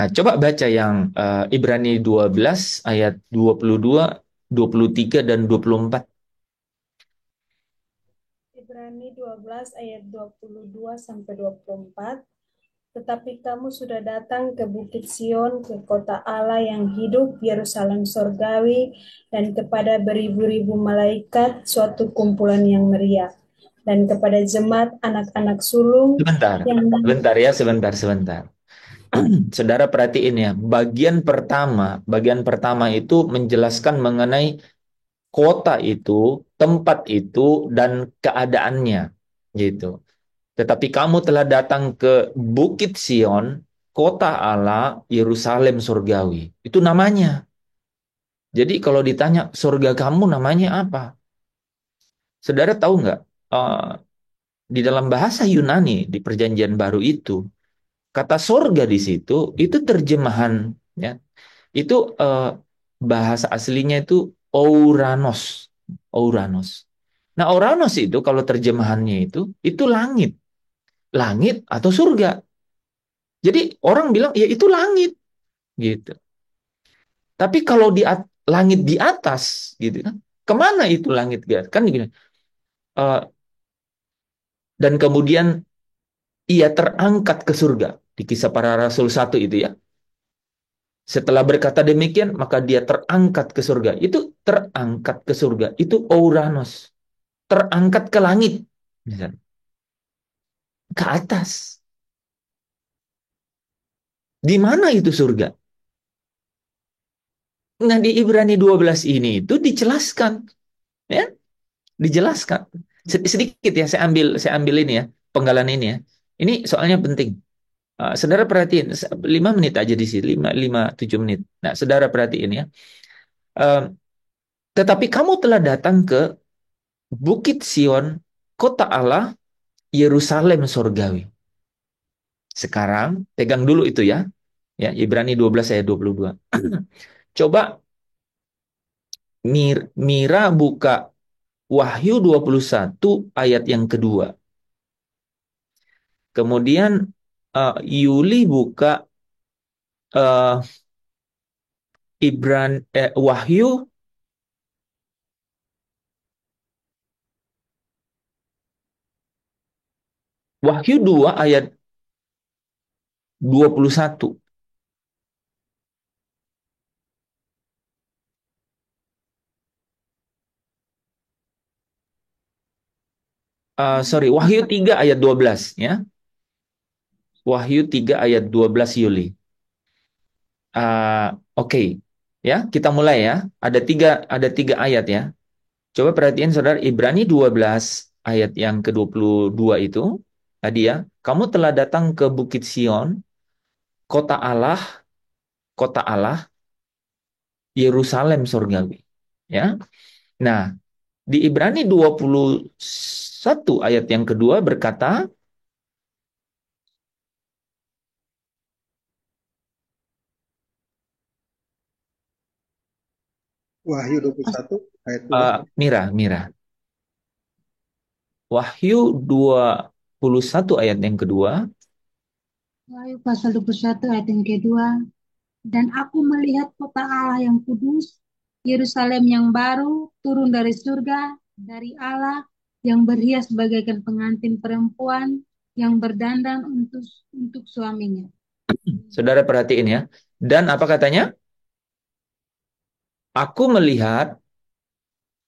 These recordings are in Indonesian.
Nah, coba baca yang Ibrani 12 ayat 22, 23 dan 24. Ibrani 12 ayat 22 sampai 24. Tetapi kamu sudah datang ke Bukit Sion, ke kota Allah yang hidup, Yerusalem sorgawi, dan kepada beribu-ribu malaikat, suatu kumpulan yang meriah, dan kepada jemaat anak-anak sulung Sebentar, yang sebentar ya, sebentar. Saudara perhatiin ya, bagian pertama itu menjelaskan mengenai kota itu, tempat itu, dan keadaannya, gitu. Tetapi kamu telah datang ke Bukit Sion, kota Allah, Yerusalem surgawi. Itu namanya. Jadi kalau ditanya surga kamu namanya apa? Saudara tahu nggak? Eh, di dalam bahasa Yunani di Perjanjian Baru itu, kata surga di situ itu terjemahan, ya. Itu bahasa aslinya itu Ouranos. Ouranos. Nah, Ouranos itu kalau terjemahannya itu langit. Langit atau surga. Jadi orang bilang, ya itu langit. Gitu. Tapi kalau langit di atas, gitu kan, kemana itu langit? Kan gini, eh, dan kemudian ia terangkat ke surga. Di Kisah Para Rasul 1 itu ya. Setelah berkata demikian, maka dia terangkat ke surga. Itu terangkat ke surga. Itu Ouranos. Terangkat ke langit. Misalnya. Ke atas. Di mana itu surga? Nah, di Ibrani 12 ini itu dijelaskan. Ya, dijelaskan. Sedikit ya, saya ambil ini ya, penggalan ini ya. Ini soalnya penting. Saudara perhatiin, 5 menit aja di sini, 5, 7 menit. Nah, saudara perhatiin ya. Eh, tetapi kamu telah datang ke Bukit Sion, kota Allah, Yerusalem surgawi. Sekarang, pegang dulu itu ya. Ya, Ibrani 12 ayat 22. Coba Mira buka Wahyu 21 ayat yang kedua. Kemudian Yuli buka eh, Wahyu 2 ayat 21. Sorry, Wahyu 3 ayat 12 ya. Wahyu 3 ayat 12 Yuli. Oke. Ya, kita mulai ya. Ada tiga ayat ya. Coba perhatiin saudara, Ibrani 12 ayat yang ke-22 itu tadi ya. Kamu telah datang ke Bukit Sion, kota Allah, kota Allah, Yerusalem surgawi. Ya. Nah, di Ibrani 21 ayat yang kedua berkata, Wahyu 21 ayat 2. Mira, Wahyu 21 ayat yang kedua. Wahyu pasal 21 ayat yang kedua. Dan aku melihat kota Allah yang kudus, Yerusalem yang baru, turun dari surga, dari Allah, yang berhias bagaikan pengantin perempuan, yang berdandan untuk suaminya. Saudara perhatiin ya. Dan apa katanya? Aku melihat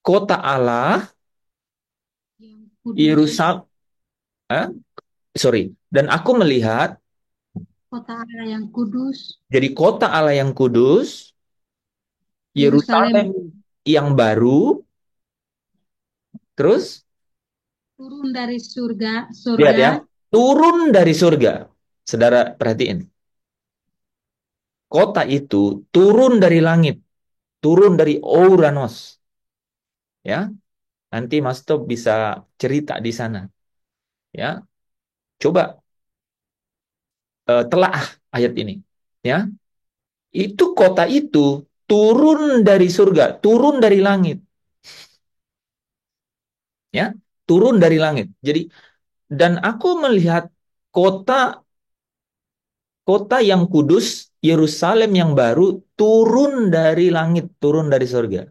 kota Allah, Yang kudus, Yerusalem, sorry. Dan aku melihat, kota Allah yang kudus, jadi kota Allah yang kudus, Yerusalem Yerusalem yang baru, terus turun dari lihat surga, ya, turun dari surga. Saudara perhatiin, kota itu turun dari langit, turun dari Ouranos. Ya, nanti Mas Top bisa cerita di sana. Ya, coba telaah ayat ini. Ya, itu kota itu turun dari surga, turun dari langit. Ya, turun dari langit. Jadi, dan aku melihat kota kota yang kudus, Yerusalem yang baru turun dari langit, turun dari surga.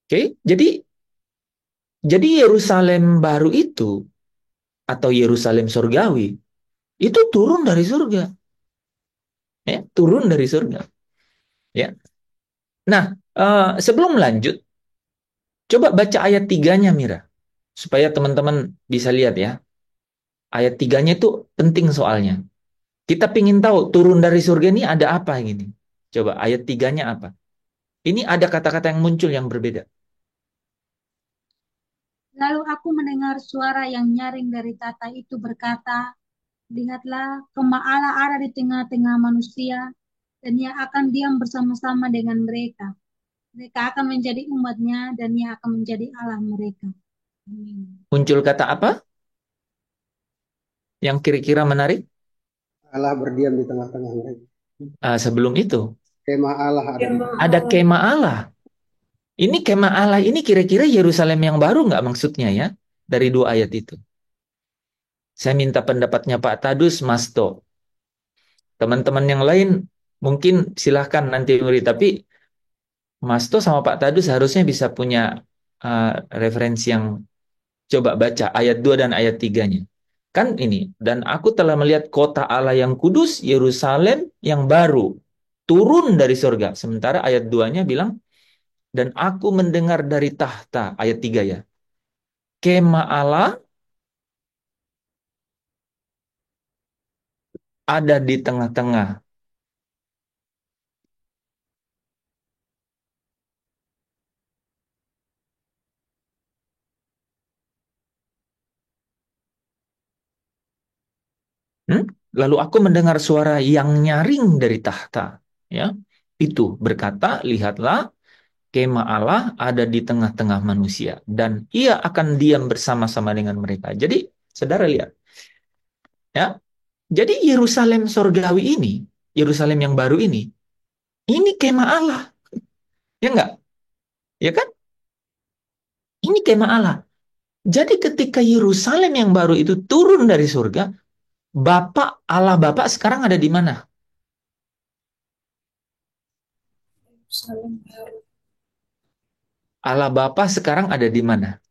Oke, jadi Yerusalem baru itu atau Yerusalem surgawi itu turun dari surga, ya, turun dari surga, ya. Nah, sebelum lanjut, coba baca ayat 3-nya, Mira, supaya teman-teman bisa lihat ya. Ayat 3-nya itu penting soalnya. Kita pingin tahu turun dari surga ini ada apa gini. Coba ayat 3-nya apa? Ini ada kata-kata yang muncul yang berbeda. Lalu aku mendengar suara yang nyaring dari tata itu berkata, lihatlah, Kemah Allah ada di tengah-tengah manusia, dan ia akan diam bersama-sama dengan mereka. Mereka akan menjadi umatnya, dan ia akan menjadi Allah mereka. Amin. Muncul kata apa yang kira-kira menarik? Allah berdiam di tengah-tengah mereka. Sebelum itu, Kemah Allah ada di Kemah ada Allah. kemah Allah. Ini kemah Allah ini kira-kira Yerusalem yang baru nggak maksudnya ya? Dari dua ayat itu. Saya minta pendapatnya Pak Tadus, Mas To. Teman-teman yang lain mungkin silahkan nanti Nuri. Tapi Mas To sama Pak Tadus harusnya bisa punya uh, referensi yang coba baca ayat 2 dan ayat 3-nya. Kan ini, dan aku telah melihat kota Allah yang kudus, Yerusalem yang baru, turun dari surga. Sementara ayat 2-nya bilang, dan aku mendengar dari tahta, ayat 3 ya. Kemah Allah ada di tengah-tengah. Hmm? Lalu aku mendengar suara yang nyaring dari tahta. Ya, itu berkata, lihatlah, kemah Allah ada di tengah-tengah manusia. Dan ia akan diam bersama-sama dengan mereka. Jadi, saudara lihat. Ya, jadi Yerusalem sorgawi ini, Yerusalem yang baru ini kemah Allah. Ya enggak? Ya kan? Ini kemah Allah. Jadi ketika Yerusalem yang baru itu turun dari surga, Allah Bapa sekarang ada di mana? Yerusalem baru. Allah Bapa sekarang ada di mana?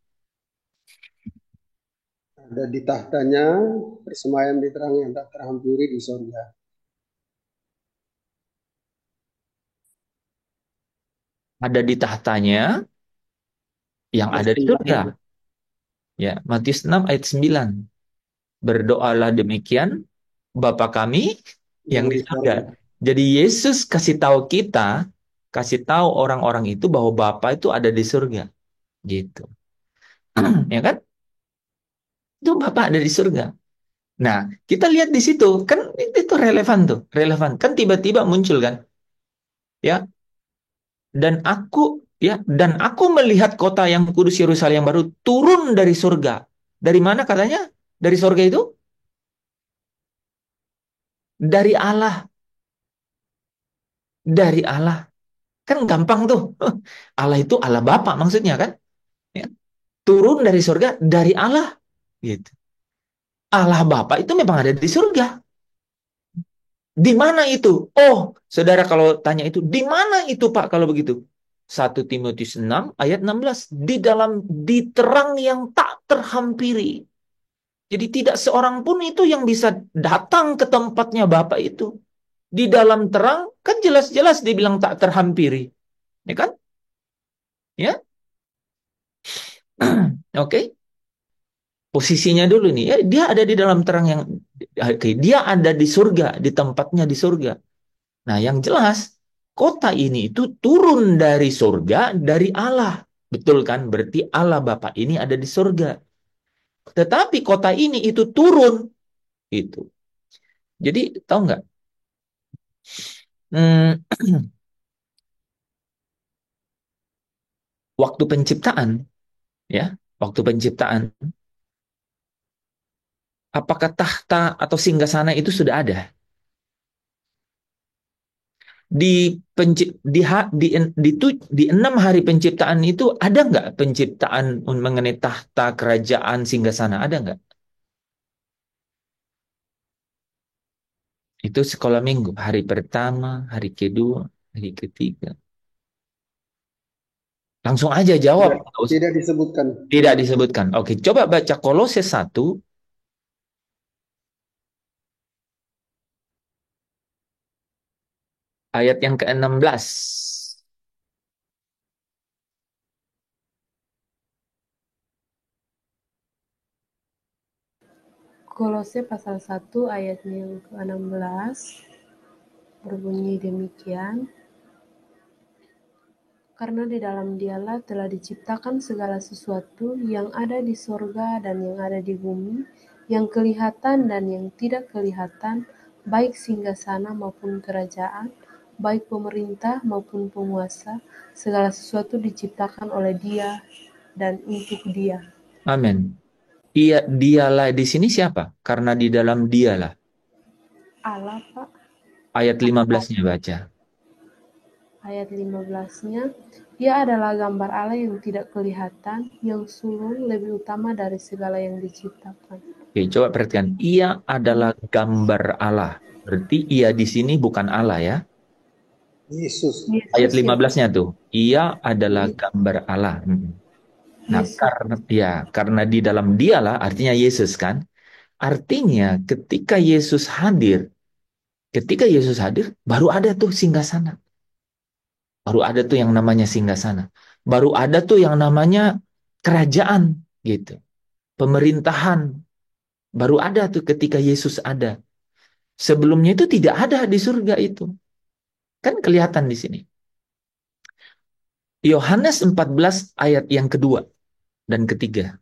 ada di tahtanya, bersemayam di terang yang tak terhampiri di surga. Ada di tahtanya yang ada di surga. Ya, Matius 6 ayat 9. Berdoalah demikian, Bapa kami yang Yang di di surga. surga. Jadi Yesus kasih tahu kita, kasih tahu orang-orang itu bahwa Bapa itu ada di surga. Gitu. Ya kan? Itu Bapak ada di surga. Nah, kita lihat di situ, kan itu relevan tuh, relevan. Kan tiba-tiba muncul kan, ya. Dan aku melihat kota yang kudus Yerusalem yang baru turun dari surga. Dari mana katanya? Dari surga itu? Dari Allah, dari Allah. Kan gampang tuh. Allah itu Allah Bapa maksudnya kan? Ya. Turun dari surga dari Allah, gitu. Allah Bapa itu memang ada di surga. Di mana itu? Oh, saudara kalau tanya itu, di mana itu Pak kalau begitu? 1 Timotius 6 ayat 16. Di terang yang tak terhampiri. Jadi tidak seorang pun itu yang bisa datang ke tempatnya Bapak itu. Di dalam terang, kan jelas-jelas dibilang tak terhampiri. Ya kan? Ya, oke. Posisinya dulu nih, ya, dia ada di dalam terang yang, oke, dia ada di surga, di tempatnya di surga. Nah, yang jelas, kota ini itu turun dari surga, dari Allah. Betul kan? Berarti Allah Bapa ini ada di surga. Tetapi kota ini itu turun. Itu. Jadi, tahu nggak? Hmm, waktu penciptaan, ya, waktu penciptaan, apakah tahta atau singgasana itu sudah ada? Di di 6 hari penciptaan itu ada nggak penciptaan mengenai tahta kerajaan singgasana, ada nggak? Itu sekolah minggu. Hari pertama, hari kedua, hari ketiga. Langsung aja jawab. Tidak, tidak disebutkan. Tidak disebutkan. Oke, coba baca Kolose 1 ayat yang ke-16. Kolose pasal 1 ayat yang ke-16 berbunyi demikian. Karena di dalam Dialah telah diciptakan segala sesuatu yang ada di sorga dan yang ada di bumi, yang kelihatan dan yang tidak kelihatan, baik singgasana maupun kerajaan, baik pemerintah maupun penguasa, segala sesuatu diciptakan oleh Dia dan untuk Dia. Amin. Iya, dialah di sini siapa? Karena di dalam dialah. Allah, Pak. Ayat 15-nya baca. Ayat 15-nya, Dia adalah gambar Allah yang tidak kelihatan, yang sulung lebih utama dari segala yang diciptakan. Oke, coba perhatikan. Ia adalah gambar Allah. Berarti ia di sini bukan Allah ya. Yesus. Ayat 15-nya tuh. Ia adalah gambar Allah. Nah, Yesus. karena di dalam dialah artinya Yesus kan. Artinya ketika Yesus hadir, baru ada tuh singgasana. Baru ada tuh yang namanya singgasana. Baru ada tuh yang namanya kerajaan gitu. Pemerintahan. Baru ada tuh ketika Yesus ada. Sebelumnya itu tidak ada di surga itu. Kan kelihatan di sini. Yohanes 14 ayat yang kedua dan ketiga.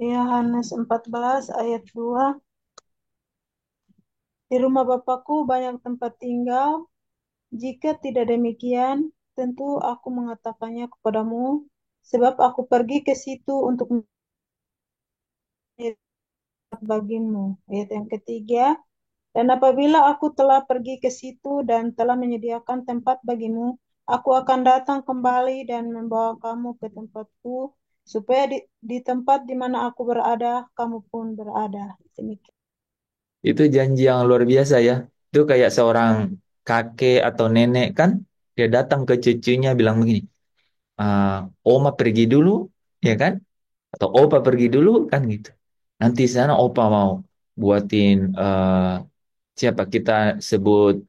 Yohanes 14 ayat 2. Di rumah Bapakku banyak tempat tinggal. Jika tidak demikian, tentu aku mengatakannya kepadamu, sebab aku pergi ke situ untuk menyiapkan bagimu. Ayat yang ketiga. Dan apabila aku telah pergi ke situ dan telah menyediakan tempat bagimu, aku akan datang kembali dan membawa kamu ke tempatku, supaya di tempat di mana aku berada, kamu pun berada. Demikian. Itu janji yang luar biasa ya. Itu kayak seorang kakek atau nenek kan. Dia datang ke cucunya bilang begini. Oma pergi dulu, ya kan? Atau opa pergi dulu kan gitu. Nanti sana opa mau buatin siapa kita sebut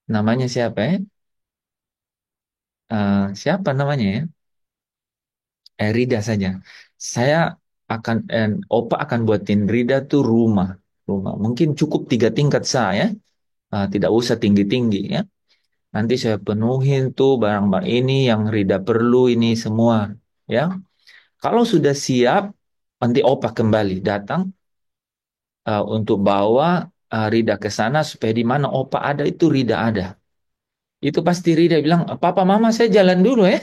namanya siapa ya? Siapa namanya ya? Rida saja. Saya opa akan buatin Rida tuh rumah. Mungkin cukup 3 tingkat saya, tidak usah tinggi-tinggi ya. Nanti saya penuhin tuh barang-barang ini yang Rida perlu ini semua ya. Kalau sudah siap, nanti opa kembali datang untuk bawa Rida ke sana supaya di mana opa ada itu Rida ada. Itu pasti Rida bilang, papa mama saya jalan dulu ya.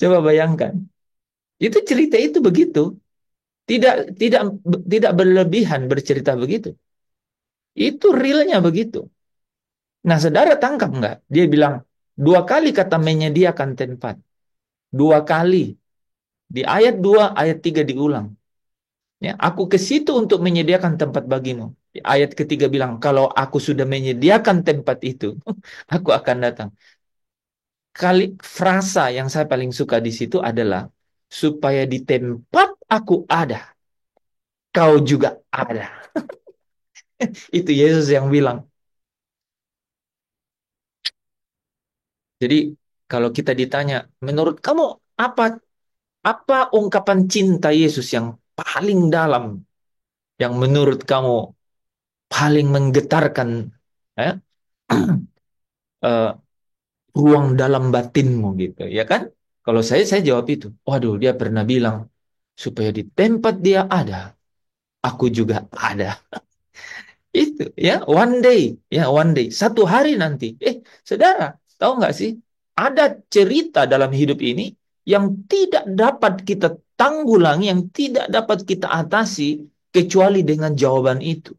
Coba bayangkan. Itu cerita itu begitu. Tidak tidak tidak berlebihan bercerita begitu. Itu realnya begitu. Nah, saudara tangkap nggak? Dia bilang 2 kali kata menyediakan tempat. 2 kali. Di ayat 2, ayat 3 diulang. Ya, aku ke situ untuk menyediakan tempat bagimu. Di ayat ketiga bilang, kalau aku sudah menyediakan tempat itu, aku akan datang. Frasa yang saya paling suka di situ adalah, supaya di tempat aku ada, kau juga ada. Itu Yesus yang bilang. Jadi kalau kita ditanya, menurut kamu apa apa ungkapan cinta Yesus yang paling dalam, yang menurut kamu paling menggetarkan ya, eh, ruang dalam batinmu gitu, ya kan? Kalau saya jawab itu. Waduh, dia pernah bilang supaya di tempat dia ada, aku juga ada. Itu ya, one day, satu hari nanti. Saudara, tahu nggak sih? Ada cerita dalam hidup ini yang tidak dapat kita tanggulangi, yang tidak dapat kita atasi kecuali dengan jawaban itu.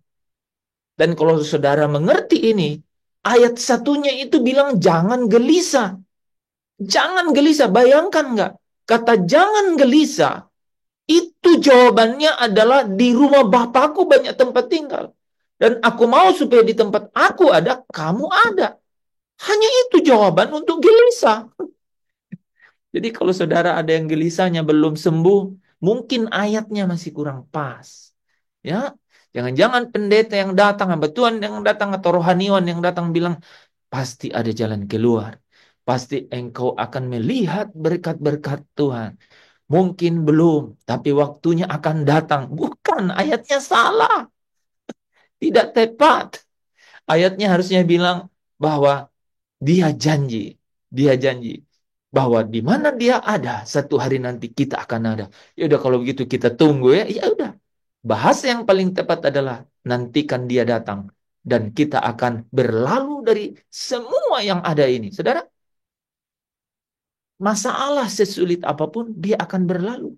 Dan kalau saudara mengerti ini, ayat satunya itu bilang jangan gelisah. Jangan gelisah, bayangkan nggak? Kata jangan gelisah, itu jawabannya adalah di rumah Bapakku banyak tempat tinggal. Dan aku mau supaya di tempat aku ada, kamu ada. Hanya itu jawaban untuk gelisah. Jadi kalau saudara ada yang gelisahnya belum sembuh, mungkin ayatnya masih kurang pas. Ya, jangan-jangan pendeta yang datang, hamba Tuhan yang datang atau rohaniwan yang datang bilang, pasti ada jalan keluar. Pasti engkau akan melihat berkat-berkat Tuhan. Mungkin belum, tapi waktunya akan datang. Bukan, ayatnya salah. Tidak tepat. Ayatnya harusnya bilang bahwa dia janji. Dia janji bahwa di mana dia ada, satu hari nanti kita akan ada. Ya udah kalau begitu kita tunggu ya. Ya udah. Bahasa yang paling tepat adalah nantikan dia datang dan kita akan berlalu dari semua yang ada ini. Saudara, masalah sesulit apapun dia akan berlalu.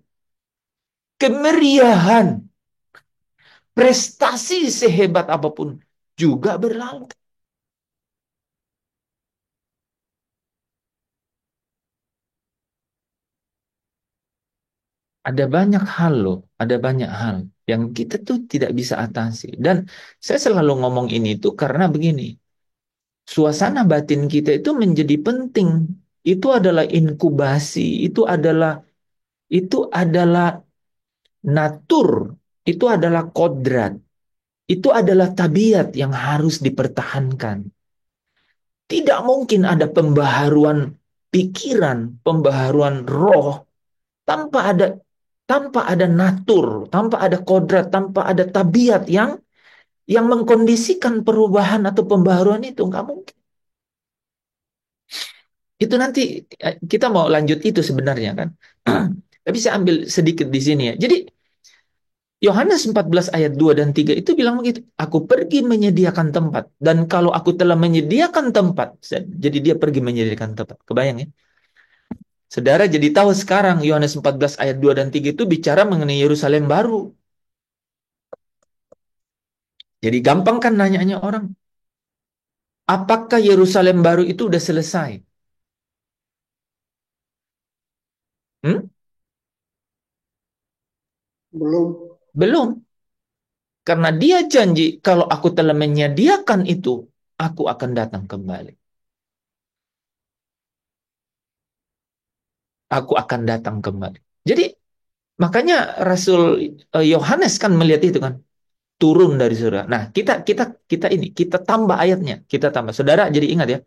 Kemeriahan, prestasi sehebat apapun juga berlalu. Ada banyak hal loh, ada banyak hal yang kita tuh tidak bisa atasi. Dan saya selalu ngomong ini tuh karena begini, suasana batin kita itu menjadi penting. Itu adalah inkubasi, itu adalah natur, itu adalah kodrat, itu adalah tabiat yang harus dipertahankan. Tidak mungkin ada pembaharuan pikiran, pembaharuan roh tanpa ada natur, tanpa ada kodrat, tanpa ada tabiat yang mengkondisikan perubahan atau pembaharuan itu nggak mungkin. Itu nanti kita mau lanjut itu sebenarnya kan. Tapi saya ambil sedikit di sini ya. Jadi Yohanes 14 ayat 2 dan 3 itu bilang begitu. Aku pergi menyediakan tempat. Dan kalau aku telah menyediakan tempat. Jadi dia pergi menyediakan tempat. Kebayang ya? Saudara jadi tahu sekarang Yohanes 14 ayat 2 dan 3 itu bicara mengenai Yerusalem baru. Jadi gampang kan nanyanya orang. Apakah Yerusalem baru itu udah selesai? Hmm? Belum. Belum. Karena dia janji, kalau aku telah menyediakan itu, aku akan datang kembali. Aku akan datang kembali. Jadi, makanya Rasul Yohanes kan melihat itu kan, turun dari surga. Nah, kita tambah ayatnya, kita tambah. Saudara, jadi ingat ya.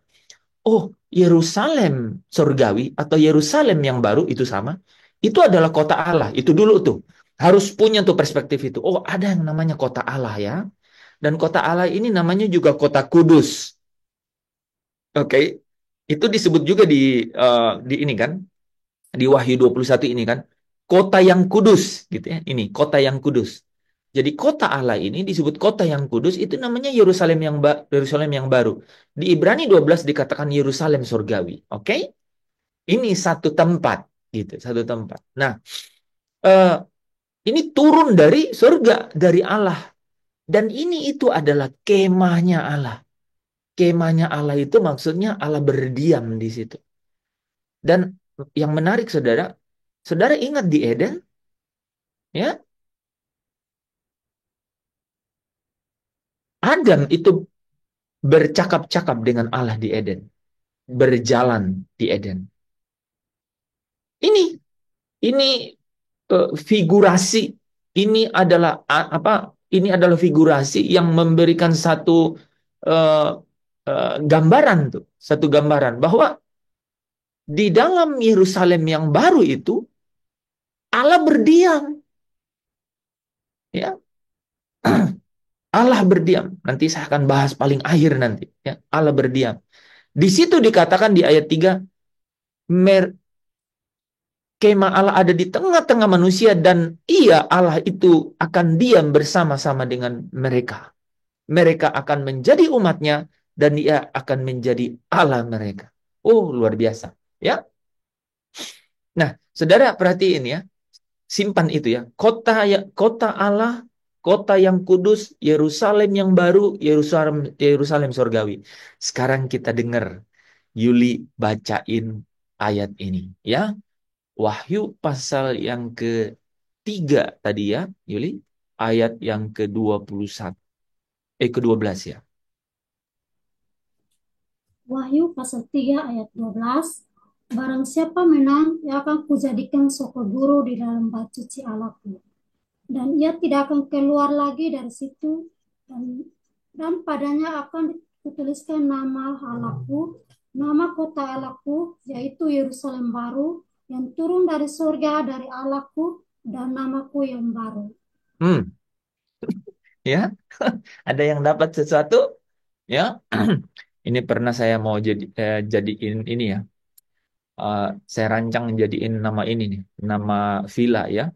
Oh, Yerusalem surgawi atau Yerusalem yang baru itu sama. Itu adalah kota Allah. Itu dulu tuh. Harus punya tuh perspektif itu. Oh, ada yang namanya kota Allah ya. Dan kota Allah ini namanya juga kota kudus. Oke. Itu disebut juga di ini kan, di Wahyu 21 ini kan, kota yang kudus gitu ya. Ini kota yang kudus. Jadi kota Allah ini disebut kota yang kudus itu namanya Yerusalem yang baru. Di Ibrani 12 dikatakan Yerusalem surgawi. Oke? Ini satu tempat gitu, satu tempat. Nah, eh, ini turun dari surga, dari Allah. Dan ini itu adalah kemahnya Allah. Kemahnya Allah itu maksudnya Allah berdiam di situ. Dan yang menarik saudara, saudara ingat di Eden, ya, Adam itu bercakap-cakap dengan Allah di Eden, berjalan di Eden. Ini, ini figurasi, ini adalah apa? Ini adalah figurasi yang memberikan satu uh, gambaran tuh, satu gambaran bahwa di dalam Yerusalem yang baru itu Allah berdiam, ya. Allah berdiam. Nanti saya akan bahas paling akhir nanti, ya. Allah berdiam. Di situ dikatakan di ayat 3, kemah Allah ada di tengah-tengah manusia dan ia Allah itu akan diam bersama-sama dengan mereka. Mereka akan menjadi umatnya dan ia akan menjadi Allah mereka. Oh, luar biasa, ya. Nah, saudara perhatiin ya. Simpan itu ya. Kota Allah, kota yang kudus, Yerusalem yang baru, Yerusalem Yerusalem surgawi. Sekarang kita dengar Yuli bacain ayat ini, ya. Wahyu pasal yang ketiga tadi ya, Yuli, ayat yang ke-21, ke-12 ya. Wahyu pasal 3 ayat 12. Barang siapa menang, ia akan kujadikan soko guru di dalam bait suci Allahku. Dan ia tidak akan keluar lagi dari situ, dan padanya akan kutuliskan nama Allahku, nama kota Allahku, yaitu Yerusalem baru, yang turun dari surga dari Allahku, dan namaku yang baru. Hmm, ya. Ada yang dapat sesuatu? Ya. Ini pernah saya mau jadiin ini ya. Saya rancang jadiin nama ini nih, nama villa ya.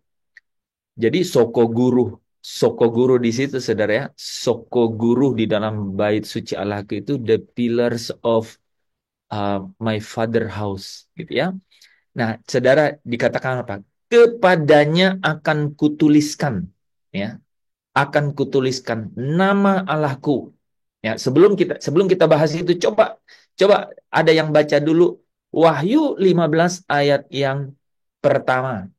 Jadi Soko Guru di situ saudara ya. Soko Guru di dalam bait suci Allahku itu the pillars of my father house gitu ya. Nah, saudara dikatakan apa? Kepadanya akan kutuliskan ya, akan kutuliskan nama Allahku. Ya, sebelum kita bahas itu coba ada yang baca dulu Wahyu 15 ayat yang pertama.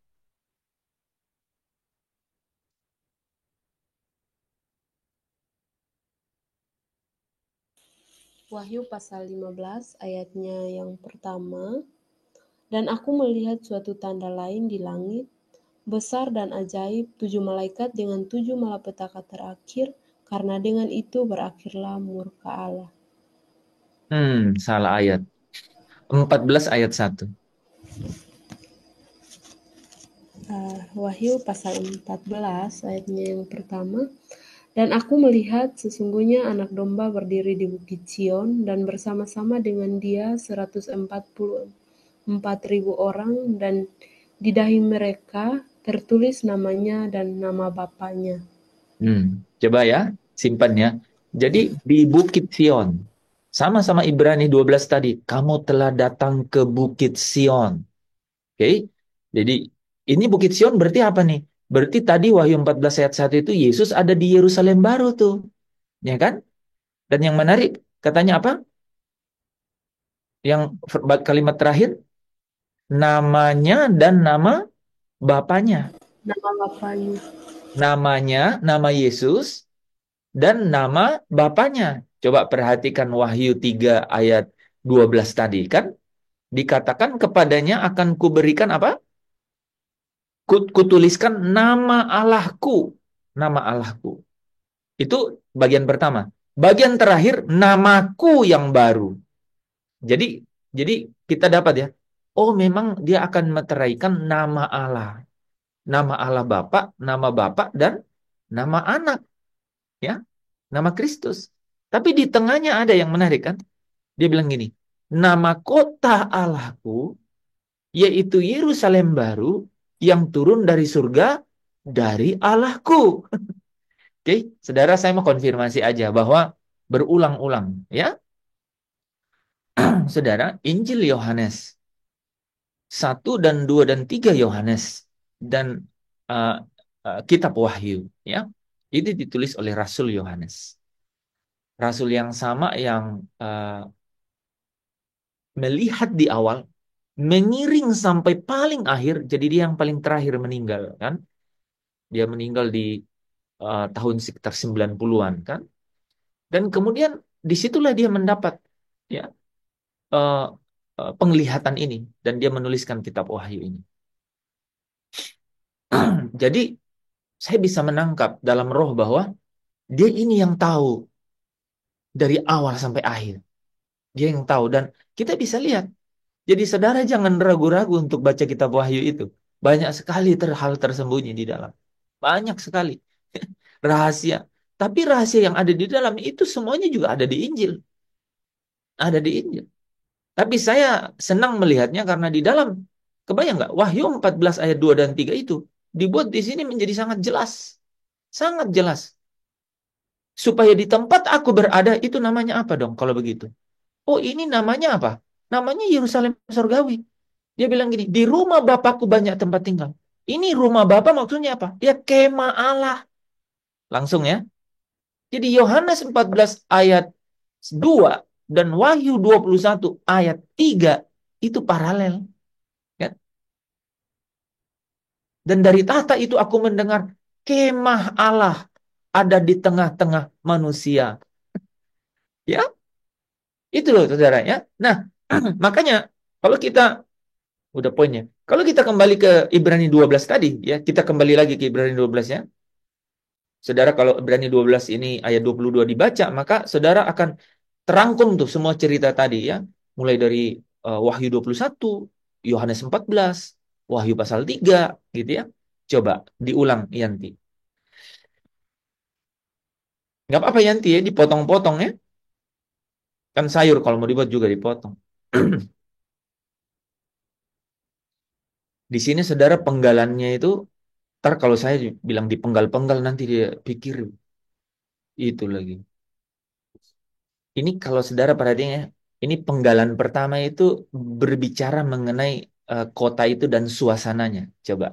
Wahyu pasal 15 ayatnya yang pertama. Dan aku melihat suatu tanda lain di langit, besar dan ajaib, 7 malaikat dengan 7 malapetaka terakhir, karena dengan itu berakhirlah murka Allah. Salah ayat. 14 ayat 1. Wahyu pasal 14 ayatnya yang pertama. Dan aku melihat sesungguhnya anak domba berdiri di bukit Sion, dan bersama-sama dengan dia 144.000 orang, dan di dahi mereka tertulis namanya dan nama Bapaknya. Coba ya, simpan ya. Jadi di Bukit Sion, sama-sama Ibrani 12 tadi, kamu telah datang ke Bukit Sion. Oke, jadi ini Bukit Sion berarti apa nih? Berarti tadi Wahyu 14 ayat 1 itu Yesus ada di Yerusalem baru tuh. Ya kan? Dan yang menarik, katanya apa? Yang kalimat terakhir, namanya dan nama Bapaknya. Nama Bapaknya. Namanya, nama Yesus, dan nama Bapaknya. Coba perhatikan Wahyu 3 ayat 12 tadi kan? Dikatakan kepadanya akan kuberikan apa? Kutuliskan nama Allahku. Nama Allahku. Itu bagian pertama. Bagian terakhir, namaku yang baru. Jadi kita dapat ya. Oh, memang dia akan meteraikan nama Allah. Nama Allah Bapa, dan nama anak. Ya, nama Kristus. Tapi di tengahnya ada yang menarik kan? Dia bilang gini, nama kota Allahku, yaitu Yerusalem baru, yang turun dari surga, dari Allahku. Oke, saudara, saya mau konfirmasi aja bahwa berulang-ulang, ya. Saudara, Injil Yohanes 1 dan 2 dan 3 Yohanes dan kitab Wahyu, ya. Ini ditulis oleh Rasul Yohanes. Rasul yang sama yang melihat di awal, mengiring sampai paling akhir, jadi dia yang paling terakhir meninggal, kan? Dia meninggal di tahun sekitar 90-an, kan? Dan kemudian disitulah dia mendapat ya penglihatan ini, dan dia menuliskan kitab Wahyu ini. Jadi saya bisa menangkap dalam roh bahwa dia ini yang tahu dari awal sampai akhir. Dia yang tahu, dan kita bisa lihat. Jadi saudara jangan ragu-ragu untuk baca kitab Wahyu itu. Banyak sekali hal tersembunyi di dalam. Banyak sekali rahasia. Tapi rahasia yang ada di dalam itu semuanya juga ada di Injil. Ada di Injil. Tapi saya senang melihatnya karena di dalam, kebayang nggak? Wahyu 14 ayat 2 dan 3 itu dibuat di sini menjadi sangat jelas. Sangat jelas. Supaya di tempat aku berada itu namanya apa dong kalau begitu? Oh, ini namanya apa? Namanya Yerusalem Surgawi. Dia bilang gini, di rumah Bapakku banyak tempat tinggal. Ini rumah Bapa maksudnya apa? Ya kemah Allah. Langsung ya. Jadi Yohanes 14 ayat 2 dan Wahyu 21 ayat 3 itu paralel. Kan? Dan dari tahta itu aku mendengar kemah Allah ada di tengah-tengah manusia. Ya, itu loh saudaranya. Nah, makanya kalau kita, udah poinnya. Kalau kita kembali ke Ibrani 12 tadi, ya, kita kembali lagi ke Ibrani 12 ya. Saudara, kalau Ibrani 12 ini ayat 22 dibaca, maka saudara akan terangkum tuh semua cerita tadi ya. Mulai dari Wahyu 21, Yohanes 14, Wahyu pasal 3 gitu ya. Coba diulang Yanti. Nggak apa-apa Yanti ya, dipotong-potong ya. Kan sayur kalau mau dibuat juga dipotong. Di sini saudara penggalannya itu, ntar kalau saya bilang dipenggal-penggal nanti dia pikir itu lagi. Ini kalau saudara perhatian ya, ini penggalan pertama itu berbicara mengenai kota itu dan suasananya. Coba.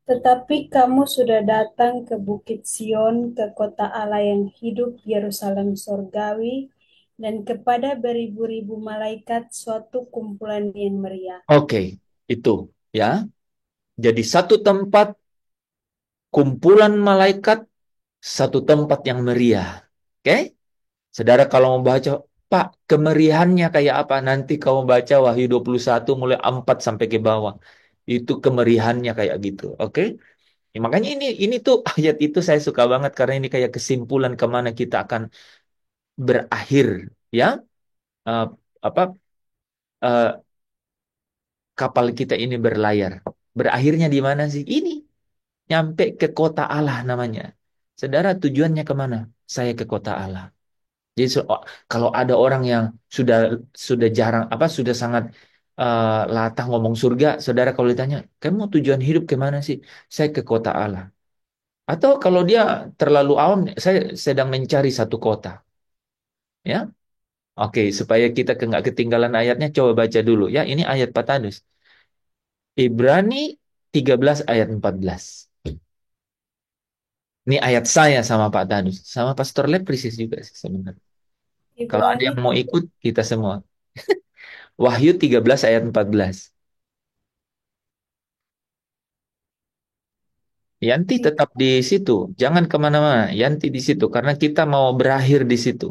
Tetapi kamu sudah datang ke Bukit Sion, ke kota Allah yang hidup, Yerusalem sorgawi, dan kepada beribu-ribu malaikat suatu kumpulan yang meriah. Oke, itu ya. Jadi satu tempat kumpulan malaikat, satu tempat yang meriah. Oke? Saudara kalau mau baca, Pak, kemeriahannya kayak apa? Nanti kamu baca Wahyu 21 mulai 4 sampai ke bawah. Itu kemeriahannya kayak gitu. Oke? Ya, makanya ini tuh ayat itu saya suka banget karena ini kayak kesimpulan kemana kita akan berakhir, ya. Eh, apa eh, kapal kita ini berlayar. Berakhirnya di mana sih? Ini nyampe ke kota Allah namanya. Saudara tujuannya kemana? Saya ke kota Allah. Jadi kalau ada orang yang sudah jarang sudah sangat latah ngomong surga, saudara kalau ditanya, kamu tujuan hidup kemana sih? Saya ke kota Allah. Atau kalau dia terlalu awam, saya sedang mencari satu kota. Ya, oke, supaya kita nggak ketinggalan ayatnya, coba baca dulu. Ya, ini ayat Pak Tadus. Ibrani 13 ayat 14. Ini ayat saya sama Pak Tadus. Sama Pastor Lep persis juga sih sebenarnya. Kalau ada Ibrani yang mau ikut, kita semua. Wahyu 13 ayat 14. Yanti tetap di situ. Jangan kemana-mana. Yanti di situ. Karena kita mau berakhir di situ.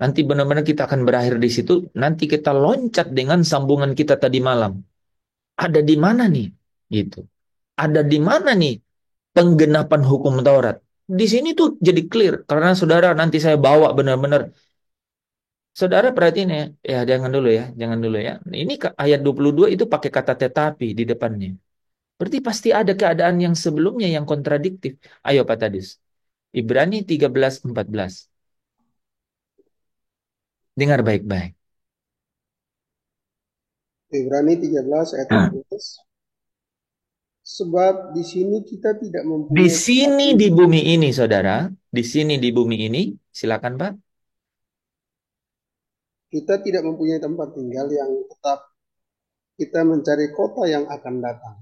Nanti benar-benar kita akan berakhir di situ. Nanti kita loncat dengan sambungan kita tadi malam. Ada di mana nih? Gitu. Ada di mana nih penggenapan hukum Taurat? Di sini tuh jadi clear. Karena saudara nanti saya bawa benar-benar. Saudara perhatiin ya. Ya jangan dulu ya. Jangan dulu ya. Ini ayat 22 itu pakai kata tetapi di depannya. Berarti pasti ada keadaan yang sebelumnya yang kontradiktif. Ayo Pak Tadis. Ibrani 13:14. Dengar baik-baik. Ibrani 13 ayat Nah, 14. Sebab di sini kita tidak di mempunyai sini di bumi ini, saudara. Di sini di bumi ini. Silakan Pak. kita tidak mempunyai tempat tinggal yang tetap. Kita mencari kota yang akan datang.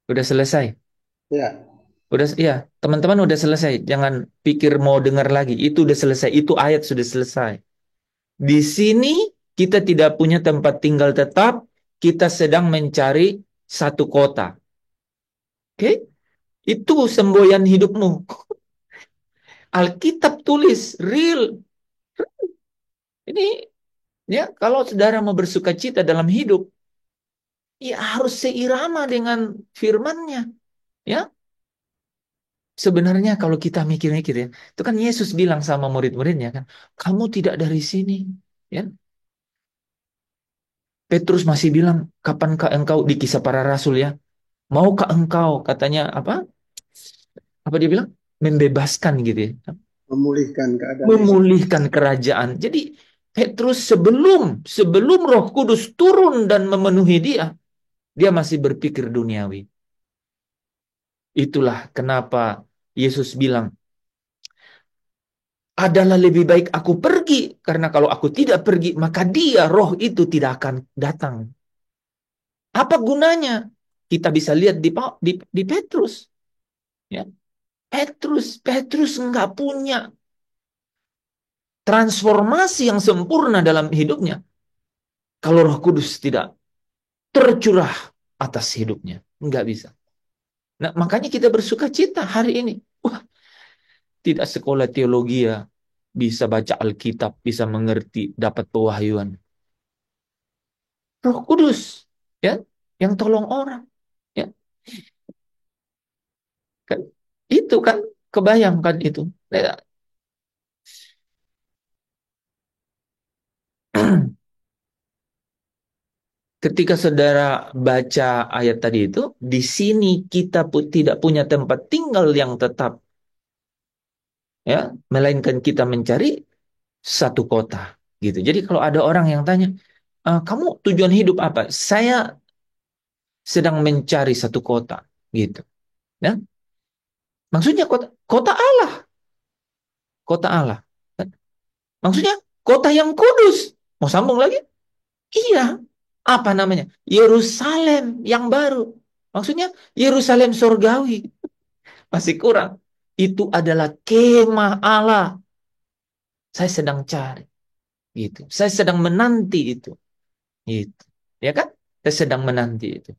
Udah selesai. Ya, Udah, ya, teman-teman udah selesai. Jangan pikir mau dengar lagi. Itu udah selesai. Itu ayat sudah selesai. Di sini kita tidak punya tempat tinggal tetap. Kita sedang mencari satu kota. Oke? Itu semboyan hidupmu. Alkitab tulis real. Ini ya kalau saudara mau bersuka cita dalam hidup, ya harus seirama dengan firman-Nya. Ya, sebenarnya kalau kita mikir-mikir ya, itu kan Yesus bilang sama murid-muridnya kan, kamu tidak dari sini. Ya, Petrus masih bilang, kapankah engkau di Kisah Para Rasul ya? Maukah engkau katanya apa? Apa dia bilang? Membebaskan gitu ya. memulihkan keadaan di sini. Memulihkan kerajaan. Jadi Petrus sebelum Roh Kudus turun dan memenuhi dia masih berpikir duniawi. Itulah kenapa Yesus bilang, adalah lebih baik aku pergi, karena kalau aku tidak pergi, maka dia, roh itu tidak akan datang. Apa gunanya? Kita bisa lihat di Petrus. Ya. Petrus nggak punya transformasi yang sempurna dalam hidupnya kalau Roh Kudus tidak tercurah atas hidupnya. Nggak bisa. Nah, makanya kita bersuka cita hari ini. Wah, tidak sekolah teologi ya, bisa baca Alkitab, bisa mengerti, dapat pewahyuan. Roh Kudus, ya, yang tolong orang, ya, kan? Itu kan, kebayangkan itu. Ya. Ketika saudara baca ayat tadi itu, di sini kita pun tidak punya tempat tinggal yang tetap, ya, melainkan kita mencari satu kota, gitu. Jadi kalau ada orang yang tanya, kamu tujuan hidup apa? Saya sedang mencari satu kota, gitu. Ya, maksudnya kota Allah, kota Allah. Maksudnya kota yang kudus. Mau sambung lagi? Iya. Apa namanya? Yerusalem yang baru. Maksudnya Yerusalem surgawi. Masih kurang. Itu adalah kemah Allah. Saya sedang cari. Gitu. Saya sedang menanti itu. Gitu. Ya kan? Saya sedang menanti itu.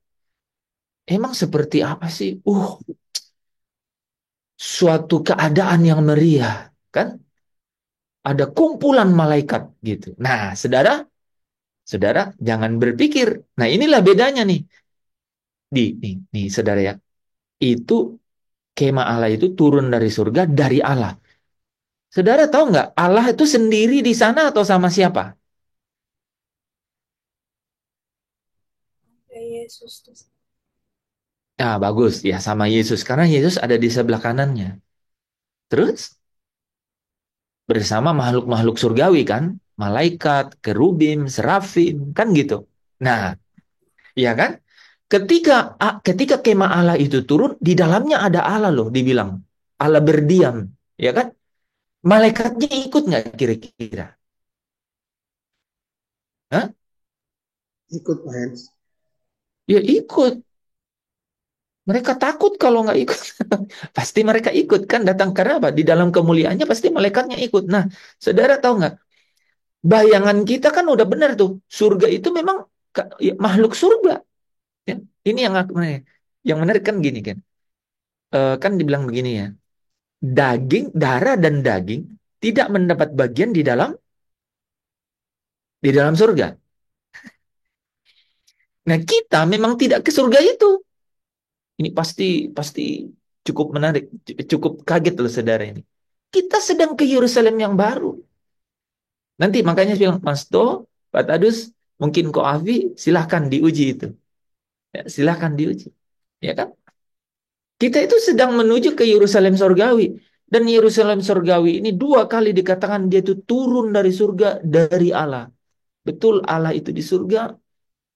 Emang seperti apa sih? Suatu keadaan yang meriah. Kan? Ada kumpulan malaikat gitu. Nah, saudara jangan berpikir. Nah, inilah bedanya nih. Nih, saudara ya. Itu kemah Allah itu turun dari surga dari Allah. Saudara tahu nggak? Allah itu sendiri di sana atau sama siapa? Ya Yesus. Ah, bagus ya, sama Yesus. Karena Yesus ada di sebelah kanannya. Terus bersama makhluk-makhluk surgawi kan? Malaikat, kerubim, serafim, kan gitu. Nah, ya kan? Ketika kemah Allah itu turun, di dalamnya ada Allah loh, dibilang. Allah berdiam, ya kan? Malaikatnya ikut nggak kira-kira? Hah? Ikut Pak Hens. Ya ikut. Mereka takut kalau nggak ikut. Pasti mereka ikut kan datang karena apa? Di dalam kemuliaannya pasti malaikatnya ikut. Nah, saudara tahu nggak? Bayangan kita kan udah benar tuh. Surga itu memang ya, makhluk surga. Ya. Ini yang menarik kan gini kan. Kan dibilang begini ya. Darah dan daging tidak mendapat bagian di dalam surga. Nah, kita memang tidak ke surga itu. Ini pasti pasti cukup menarik, cukup kaget loh saudara ini. Kita sedang ke Yerusalem yang baru. Nanti makanya bilang, Mas Do, Pak Tadus, mungkin Ko Afi, silahkan diuji itu. Ya, silahkan diuji. Ya kan? Kita itu sedang menuju ke Yerusalem surgawi. Dan Yerusalem surgawi ini dua kali dikatakan dia itu turun dari surga dari Allah. Betul Allah itu di surga,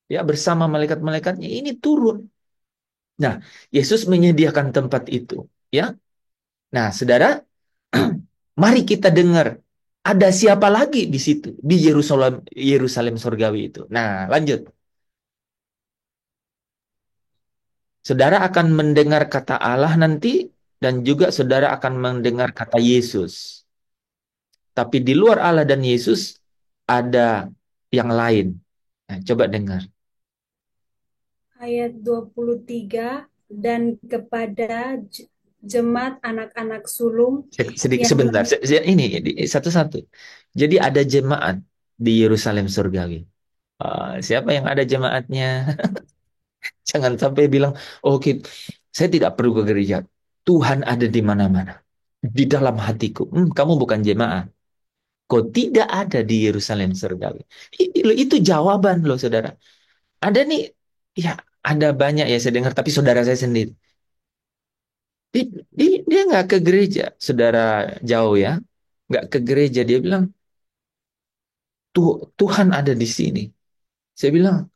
ya bersama malaikat-malaikatnya ini turun. Nah, Yesus menyediakan tempat itu. Ya, nah saudara, mari kita dengar ada siapa lagi di situ di Yerusalem surgawi itu. Nah, lanjut. Saudara akan mendengar kata Allah nanti dan juga saudara akan mendengar kata Yesus. Tapi di luar Allah dan Yesus ada yang lain. Nah, coba dengar. Ayat 23, dan kepada jemaat anak-anak sulung Sedikit yang sebentar. Ini satu-satu. Jadi ada jemaat di Yerusalem surgawi. Siapa yang ada jemaatnya? Jangan sampai bilang, oke, saya tidak perlu ke gereja. Tuhan ada di mana-mana. Di dalam hatiku. Kamu bukan jemaat. Kau tidak ada di Yerusalem surgawi. Itu jawaban loh, saudara. Ada nih, ya ada banyak ya saya dengar, tapi saudara saya sendiri. Dia, dia nggak ke gereja, saudara jauh ya. Nggak ke gereja. Dia bilang, Tuhan ada di sini. Saya bilang,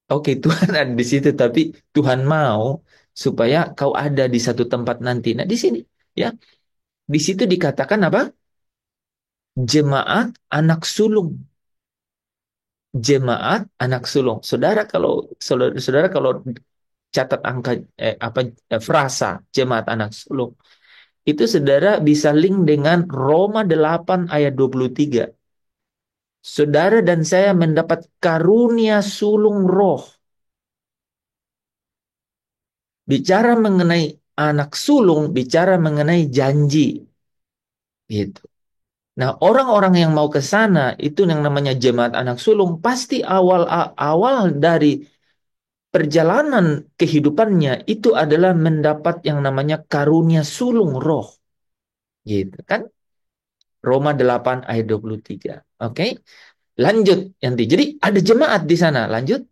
oke, Tuhan ada di situ, tapi Tuhan mau supaya kau ada di satu tempat nanti. Nah, di sini, ya, di situ dikatakan apa? Jemaat anak sulung. jemaat anak sulung. Saudara kalau catat angka frasa jemaat anak sulung, itu saudara bisa link dengan Roma 8 ayat 23. Saudara dan saya mendapat karunia sulung roh. Bicara mengenai anak sulung, bicara mengenai janji. Gitu. Nah, orang-orang yang mau ke sana itu yang namanya jemaat anak sulung pasti awal dari perjalanan kehidupannya itu adalah mendapat yang namanya karunia sulung roh. Gitu kan? Roma 8 ayat 23. Oke. Lanjut Yanti. Jadi ada jemaat di sana. Lanjut.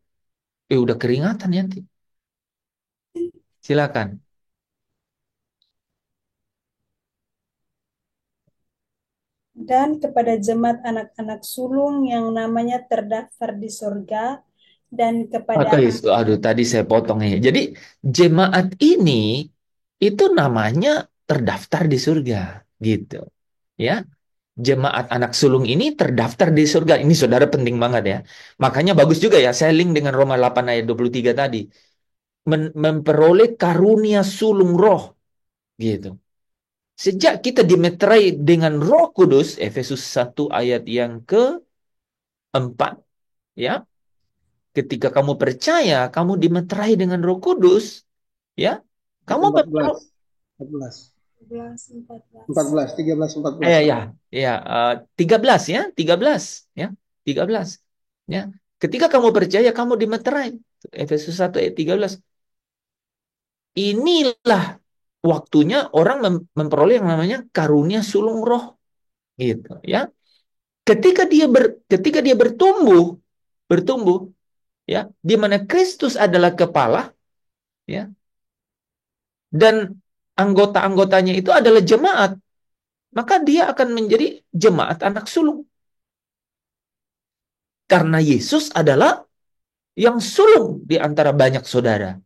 Udah keringatan Yanti. Silakan. Dan kepada jemaat anak-anak sulung yang namanya terdaftar di surga, dan kepada Oke, aduh tadi saya potong nih. Jadi jemaat ini itu namanya terdaftar di surga, gitu. Ya, jemaat anak sulung ini terdaftar di surga. Ini saudara penting banget ya. Makanya bagus juga ya, saya link dengan Roma 8 ayat 23 tadi. Memperoleh karunia sulung roh, gitu. Sejak kita dimeterai dengan Roh Kudus, Efesus 1 ayat yang keempat, ya. Ketika kamu percaya, kamu dimeterai dengan Roh Kudus, ya. Kamu 14, 14, 14, 13, 14. ya, 13 ya, 13 ya, 13 ya. Ketika kamu percaya, kamu dimeterai. Efesus 1 ayat 13. Inilah waktunya orang memperoleh yang namanya karunia sulung roh, gitu ya. Ketika dia bertumbuh ya, di mana Kristus adalah kepala ya, dan anggota-anggotanya itu adalah jemaat, maka dia akan menjadi jemaat anak sulung. Karena Yesus adalah yang sulung di antara banyak saudara.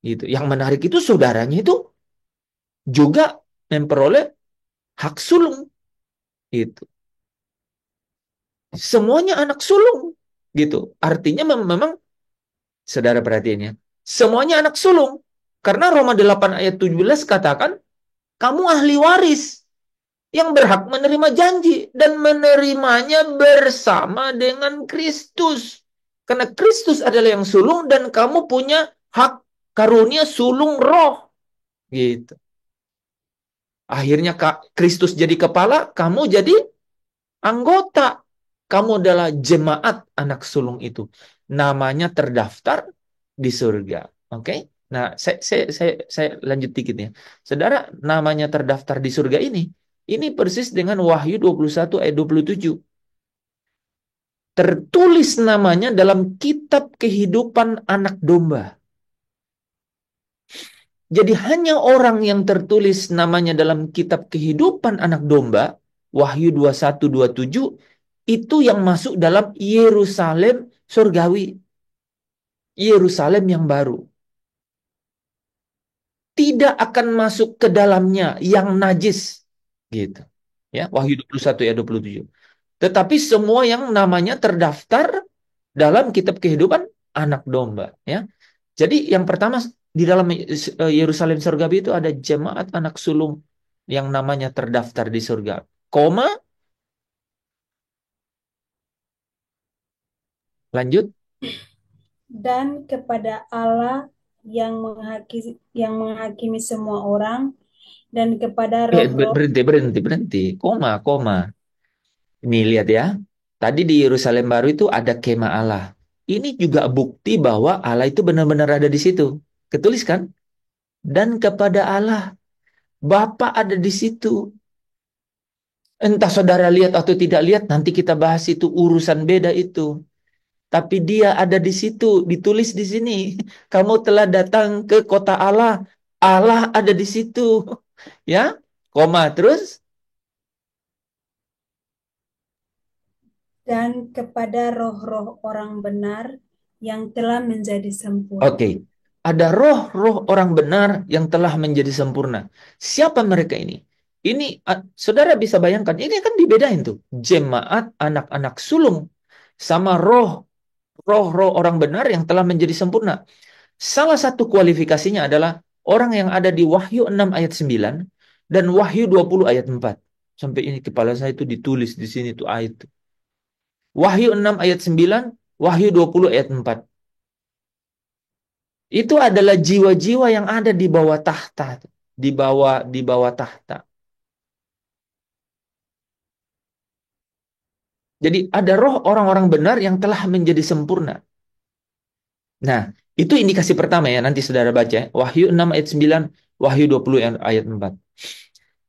Gitu. Yang menarik itu saudaranya itu juga memperoleh hak sulung. Gitu. Semuanya anak sulung. Gitu. Artinya memang saudara perhatian ya. Semuanya anak sulung. Karena Roma 8 ayat 17 katakan, kamu ahli waris yang berhak menerima janji dan menerimanya bersama dengan Kristus. Karena Kristus adalah yang sulung dan kamu punya hak karunia sulung roh. Gitu. Akhirnya Kristus jadi kepala, kamu jadi anggota. Kamu adalah jemaat anak sulung itu. Namanya terdaftar di surga. Oke? Nah, saya lanjut dikit ya. Saudara, namanya terdaftar di surga ini persis dengan Wahyu 21 ayat 27. Tertulis namanya dalam kitab kehidupan anak domba. Jadi hanya orang yang tertulis namanya dalam kitab kehidupan anak domba, Wahyu 21 27, itu yang masuk dalam Yerusalem surgawi. Yerusalem yang baru. Tidak akan masuk ke dalamnya yang najis. Gitu. Ya, Wahyu 21 ayat 27. Tetapi semua yang namanya terdaftar dalam kitab kehidupan anak domba, ya. Jadi yang pertama di dalam Yerusalem surgawi itu ada jemaat anak sulung yang namanya terdaftar di surga. Koma, lanjut. dan kepada Allah yang menghakimi semua orang, dan kepada roh-roh Berhenti. Koma. Ini lihat ya. Tadi di Yerusalem baru itu ada kemah Allah. Ini juga bukti bahwa Allah itu benar-benar ada di situ. Ketulis kan? Dan kepada Allah, Bapa ada di situ. Entah saudara lihat atau tidak lihat, nanti kita bahas itu urusan beda itu. Tapi dia ada di situ, ditulis di sini. Kamu telah datang ke kota Allah. Allah ada di situ. Ya, koma terus. dan kepada roh-roh orang benar yang telah menjadi sempurna. Oke, ada roh-roh orang benar yang telah menjadi sempurna. Siapa mereka ini? Ini saudara bisa bayangkan, ini kan dibedain tuh. Jemaat anak-anak sulung sama roh orang benar yang telah menjadi sempurna. Salah satu kualifikasinya adalah orang yang ada di Wahyu 6 ayat 9 dan Wahyu 20 ayat 4. Sampai ini kepala saya itu ditulis di sini tuh ayat. Wahyu 6 ayat 9, Wahyu 20 ayat 4. Itu adalah jiwa-jiwa yang ada di bawah tahta, di bawah tahta. Jadi ada roh orang-orang benar yang telah menjadi sempurna. Nah, itu indikasi pertama ya, nanti saudara baca. Wahyu 6 ayat 9, Wahyu 20 ayat 4.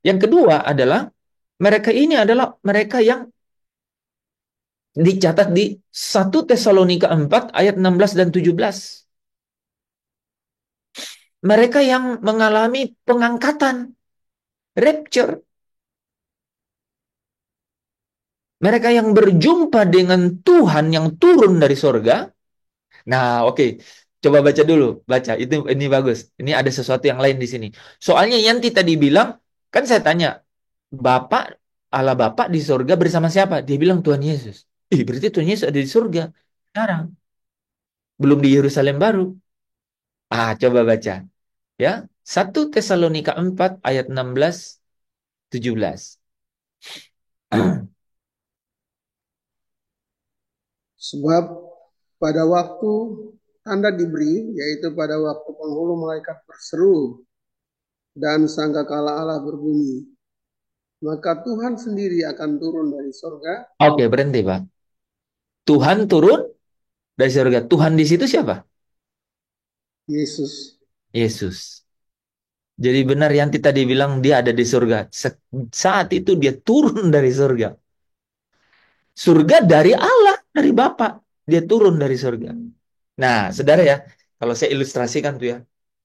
Yang kedua adalah, mereka ini adalah mereka yang dicatat di 1 Tesalonika 4 ayat 16 dan 17. Mereka yang mengalami pengangkatan, rapture. Mereka yang berjumpa dengan Tuhan yang turun dari sorga. Nah, oke. Coba baca dulu. Baca. Ini bagus. Ini ada sesuatu yang lain di sini. Soalnya Yanti tadi bilang, kan saya tanya, Bapak, Allah Bapak di sorga bersama siapa? Dia bilang Tuhan Yesus. Berarti Tuhan Yesus ada di sorga. Sekarang. Belum di Yerusalem baru. Coba baca. Ya. 1 Tesalonika 4 ayat 16, 17. Sebab pada waktu tanda diberi, yaitu pada waktu penghulu malaikat berseru dan sangkakala Allah berbunyi, maka Tuhan sendiri akan turun dari sorga. Oke, berhenti Pak. Tuhan turun dari sorga. Tuhan di situ siapa? Yesus. Yesus. Jadi benar Yanti tadi bilang dia ada di surga. Saat itu dia turun dari surga. Surga dari Allah, dari Bapa. Dia turun dari surga. Nah, saudara ya, kalau saya ilustrasikan tuh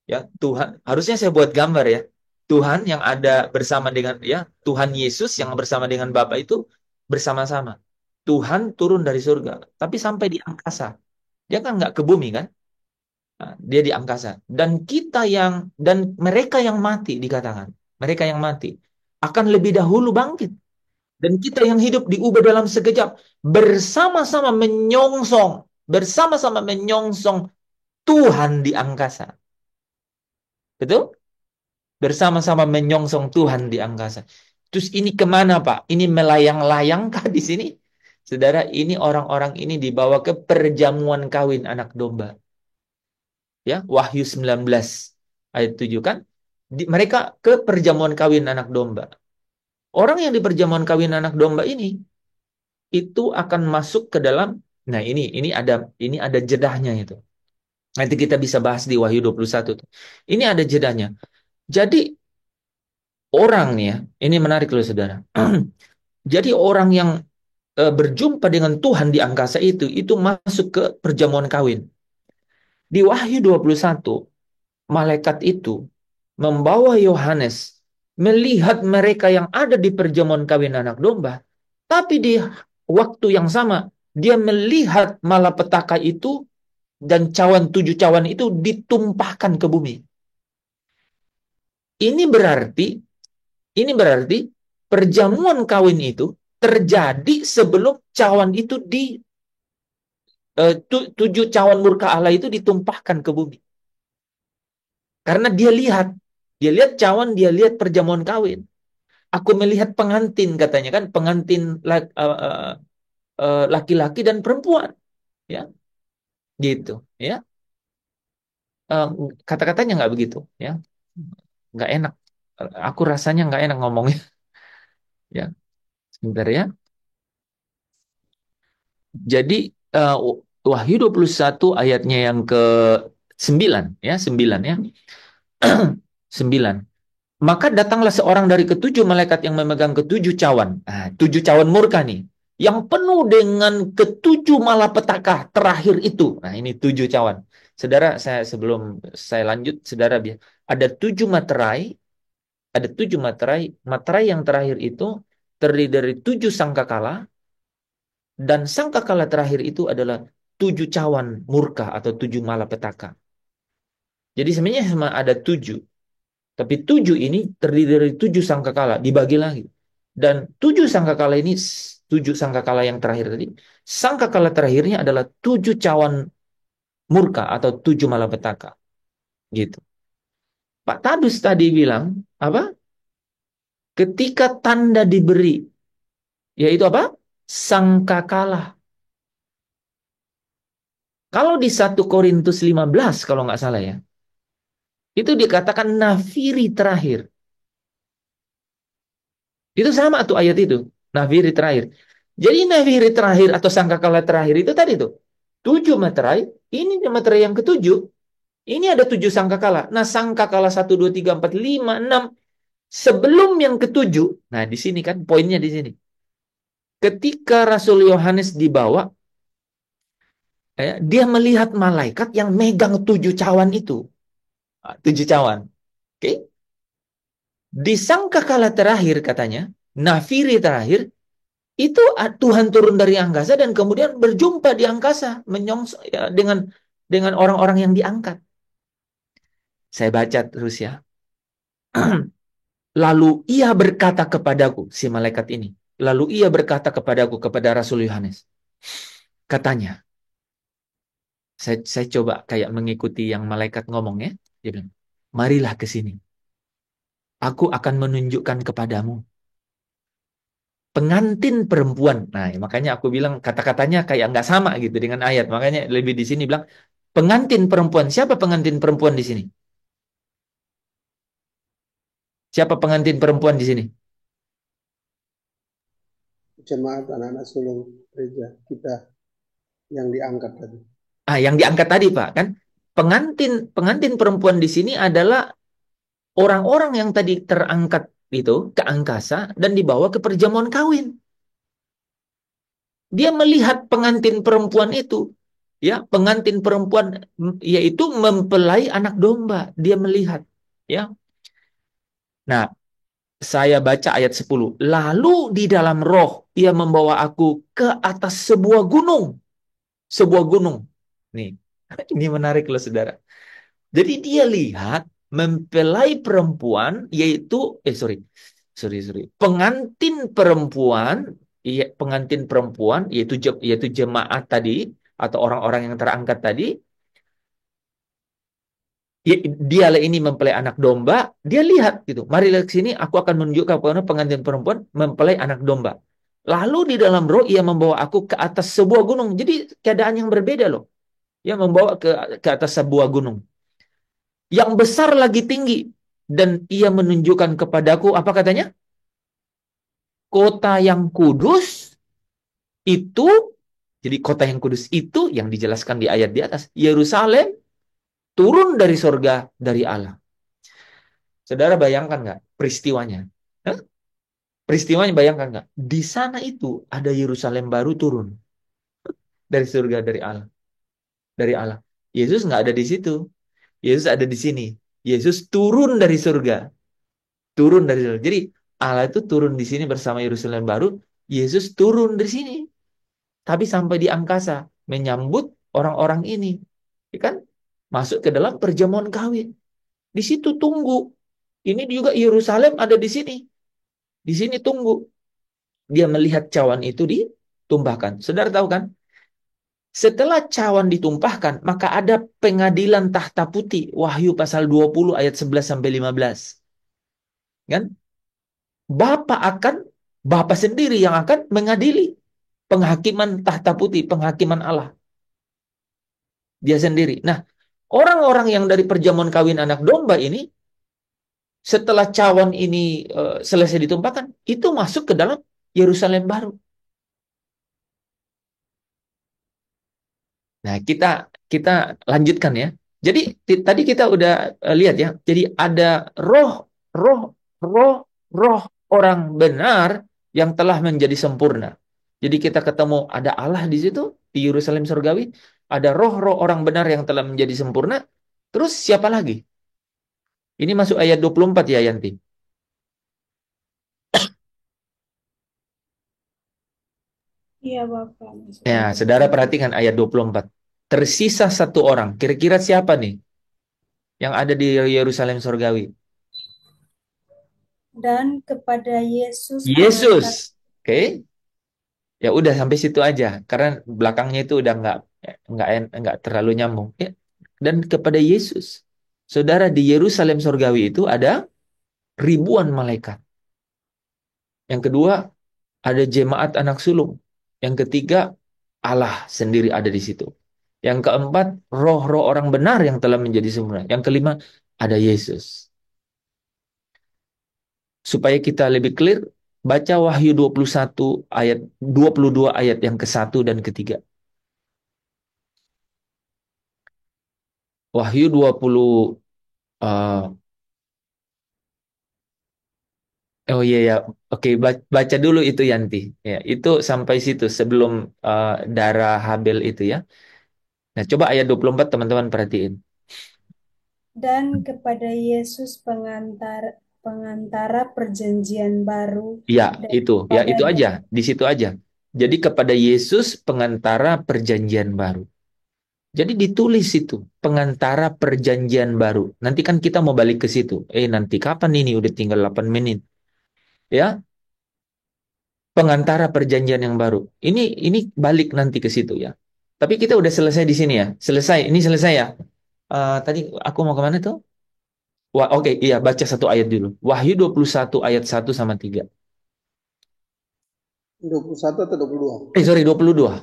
ya Tuhan, harusnya saya buat gambar ya. Tuhan yang ada bersama dengan Tuhan Yesus yang bersama dengan Bapa itu bersama-sama. Tuhan turun dari surga, tapi sampai di angkasa. Dia kan nggak ke bumi kan? Nah, dia di angkasa. Dan mereka yang mati dikatakan, mereka yang mati akan lebih dahulu bangkit. Dan kita yang hidup diubah dalam sekejap bersama-sama menyongsong Tuhan di angkasa. Betul? Bersama-sama menyongsong Tuhan di angkasa. Terus ini kemana Pak? Ini melayang-layangkah di sini? Saudara, ini orang-orang ini dibawa ke perjamuan kawin anak domba. Ya, Wahyu 19 ayat 7 kan? Mereka ke perjamuan kawin anak domba. Orang yang di perjamuan kawin anak domba ini itu akan masuk ke dalam, nah ini ada jedahnya itu. Nanti kita bisa bahas di Wahyu 21 tuh. Ini ada jedahnya. Jadi orang nih ya, ini menarik loh Saudara. Jadi orang yang berjumpa dengan Tuhan di angkasa itu masuk ke perjamuan kawin. Di Wahyu 21 malaikat itu membawa Yohanes melihat mereka yang ada di perjamuan kawin anak domba, tapi di waktu yang sama dia melihat malapetaka itu dan 7 cawan itu ditumpahkan ke bumi. Ini berarti perjamuan kawin itu terjadi sebelum cawan itu 7 cawan murka Allah itu ditumpahkan ke bumi. Karena dia lihat cawan, dia lihat perjamuan kawin. Aku melihat pengantin katanya kan, pengantin laki-laki dan perempuan, ya, gitu, ya. Kata-katanya nggak begitu, ya, nggak enak. Aku rasanya nggak enak ngomongnya, ya. Sebentar ya. Jadi Wahyu 21 ayatnya yang ke-9, ya, 9 ya. 9. Maka datanglah seorang dari ketujuh malaikat yang memegang ketujuh cawan. 7 cawan murka nih. Yang penuh dengan ketujuh malapetaka terakhir itu. Nah, ini 7 cawan. Saudara, sebelum saya lanjut, saudara, ada 7 materai. Ada 7 materai. Materai yang terakhir itu terdiri dari 7 sangkakala. Dan sangkakala terakhir itu adalah 7 cawan murka atau 7 malapetaka. Jadi sebenarnya cuma ada 7. Tapi 7 ini terdiri dari 7 sangkakala, dibagi lagi. Dan 7 sangkakala ini, 7 sangkakala yang terakhir tadi, Sangkakala terakhirnya adalah 7 cawan murka atau 7 malapetaka. Gitu. Pak Tadus tadi bilang, apa? Ketika tanda diberi, yaitu apa? Sangkakala. Kalau di 1 Korintus 15, kalau nggak salah ya, itu dikatakan nafiri terakhir. Itu sama tuh ayat itu, nafiri terakhir. Jadi nafiri terakhir atau sangkakala terakhir itu tadi tuh, 7 materai, ini materai yang ketujuh. Ini ada 7 sangkakala. Nah, sangkakala 1, 2, 3, 4, 5, 6. Sebelum yang ketujuh, nah di sini kan poinnya di sini. Ketika Rasul Yohanes dibawa, dia melihat malaikat yang megang 7 cawan itu. 7 cawan. Oke. Di sangkakala terakhir katanya, nafiri terakhir, itu Tuhan turun dari angkasa dan kemudian berjumpa di angkasa dengan orang-orang yang diangkat. Saya baca terus ya. Lalu ia berkata kepadaku, si malaikat ini. Lalu ia berkata kepadaku, kepada Rasul Yohanes. Katanya, saya coba kayak mengikuti yang malaikat ngomong ya. Dia bilang, marilah ke sini. Aku akan menunjukkan kepadamu pengantin perempuan. Nah, makanya aku bilang kata-katanya kayak nggak sama gitu dengan ayat. Makanya lebih di sini bilang pengantin perempuan. Siapa pengantin perempuan di sini? Siapa pengantin perempuan di sini? Jemaat anak-anak sulung gereja kita yang diangkat tadi. Yang diangkat tadi, Pak, kan? Pengantin perempuan di sini adalah orang-orang yang tadi terangkat itu ke angkasa dan dibawa ke perjamuan kawin. Dia melihat pengantin perempuan itu, ya, pengantin perempuan yaitu mempelai anak domba. Dia melihat, ya. Nah, saya baca ayat 10. Lalu di dalam roh ia membawa aku ke atas sebuah gunung. Sebuah gunung. Nih, ini menarik loh, Saudara. Jadi dia lihat mempelai perempuan yaitu pengantin perempuan, pengantin perempuan yaitu jemaat tadi atau orang-orang yang terangkat tadi. Dialah ini mempelai anak domba. Dia lihat gitu. Mari lihat sini, aku akan menunjukkan kepada pengantin perempuan mempelai anak domba. Lalu di dalam roh ia membawa aku ke atas sebuah gunung. Jadi keadaan yang berbeda loh. Ia membawa ke atas sebuah gunung yang besar lagi tinggi, dan ia menunjukkan kepadaku, apa katanya? Kota yang kudus itu, jadi kota yang kudus itu yang dijelaskan di ayat di atas, Yerusalem turun dari sorga dari Allah. Saudara bayangkan nggak peristiwanya? Hah? Peristiwanya bayangkan nggak? Di sana itu ada Yerusalem baru turun dari surga dari Allah. Dari Allah. Yesus nggak ada di situ. Yesus ada di sini. Yesus turun dari surga. Turun dari surga. Jadi Allah itu turun di sini bersama Yerusalem baru. Yesus turun di sini. Tapi sampai di angkasa. Menyambut orang-orang ini. Ya kan? Masuk ke dalam perjamuan kawin. Di situ tunggu. Ini juga Yerusalem ada di sini. Di sini tunggu. Dia melihat cawan itu ditumpahkan. Saudara tahu kan? Setelah cawan ditumpahkan, maka ada pengadilan tahta putih. Wahyu pasal 20 ayat 11 sampai 15. Kan? Bapa sendiri yang akan mengadili penghakiman tahta putih, penghakiman Allah. Dia sendiri. Nah, orang-orang yang dari perjamuan kawin anak domba ini, setelah cawan ini selesai ditumpahkan, itu masuk ke dalam Yerusalem baru. Nah, kita lanjutkan ya. Jadi tadi kita udah lihat ya. Jadi ada roh, roh, roh, roh orang benar yang telah menjadi sempurna. Jadi kita ketemu ada Allah di situ di Yerusalem surgawi, ada roh-roh orang benar yang telah menjadi sempurna. Terus siapa lagi? Ini masuk ayat 24 ya, Yanti. Iya, Bapak. Ya, saudara perhatikan ayat 24. Tersisa satu orang. Kira-kira siapa nih yang ada di Yerusalem surgawi? Dan kepada Yesus Yesus. Oke. Ya udah sampai situ aja, karena belakangnya itu udah nggak terlalu nyambung. Ya. Dan kepada Yesus, saudara di Yerusalem surgawi itu ada ribuan malaikat. Yang kedua ada jemaat anak sulung. Yang ketiga Allah sendiri ada di situ. Yang keempat roh-roh orang benar yang telah menjadi sempurna. Yang kelima ada Yesus. Supaya kita lebih clear, baca Wahyu 21 ayat 22 ayat yang ke-1 dan ketiga. Wahyu 20 eh, oh iya ya. Oke, baca dulu itu Yanti. Ya, itu sampai situ sebelum darah Habel itu ya. Nah, coba ayat 24 teman-teman perhatiin. Dan kepada Yesus pengantara perjanjian baru Ya, dan ya kepada itu aja, di situ aja. Jadi kepada Yesus pengantara perjanjian baru. Jadi ditulis itu, pengantara perjanjian baru. Nanti kan kita mau balik ke situ. Nanti kapan ini? Udah tinggal 8 menit. Ya, pengantara perjanjian yang baru. Ini balik nanti ke situ ya. Tapi kita udah selesai di sini ya. Selesai, ini selesai ya. Tadi aku mau kemana tuh? Wah, oke, iya baca satu ayat dulu. Wahyu 21 ayat 1 sama 3. 21 atau 22? Sorry, 22.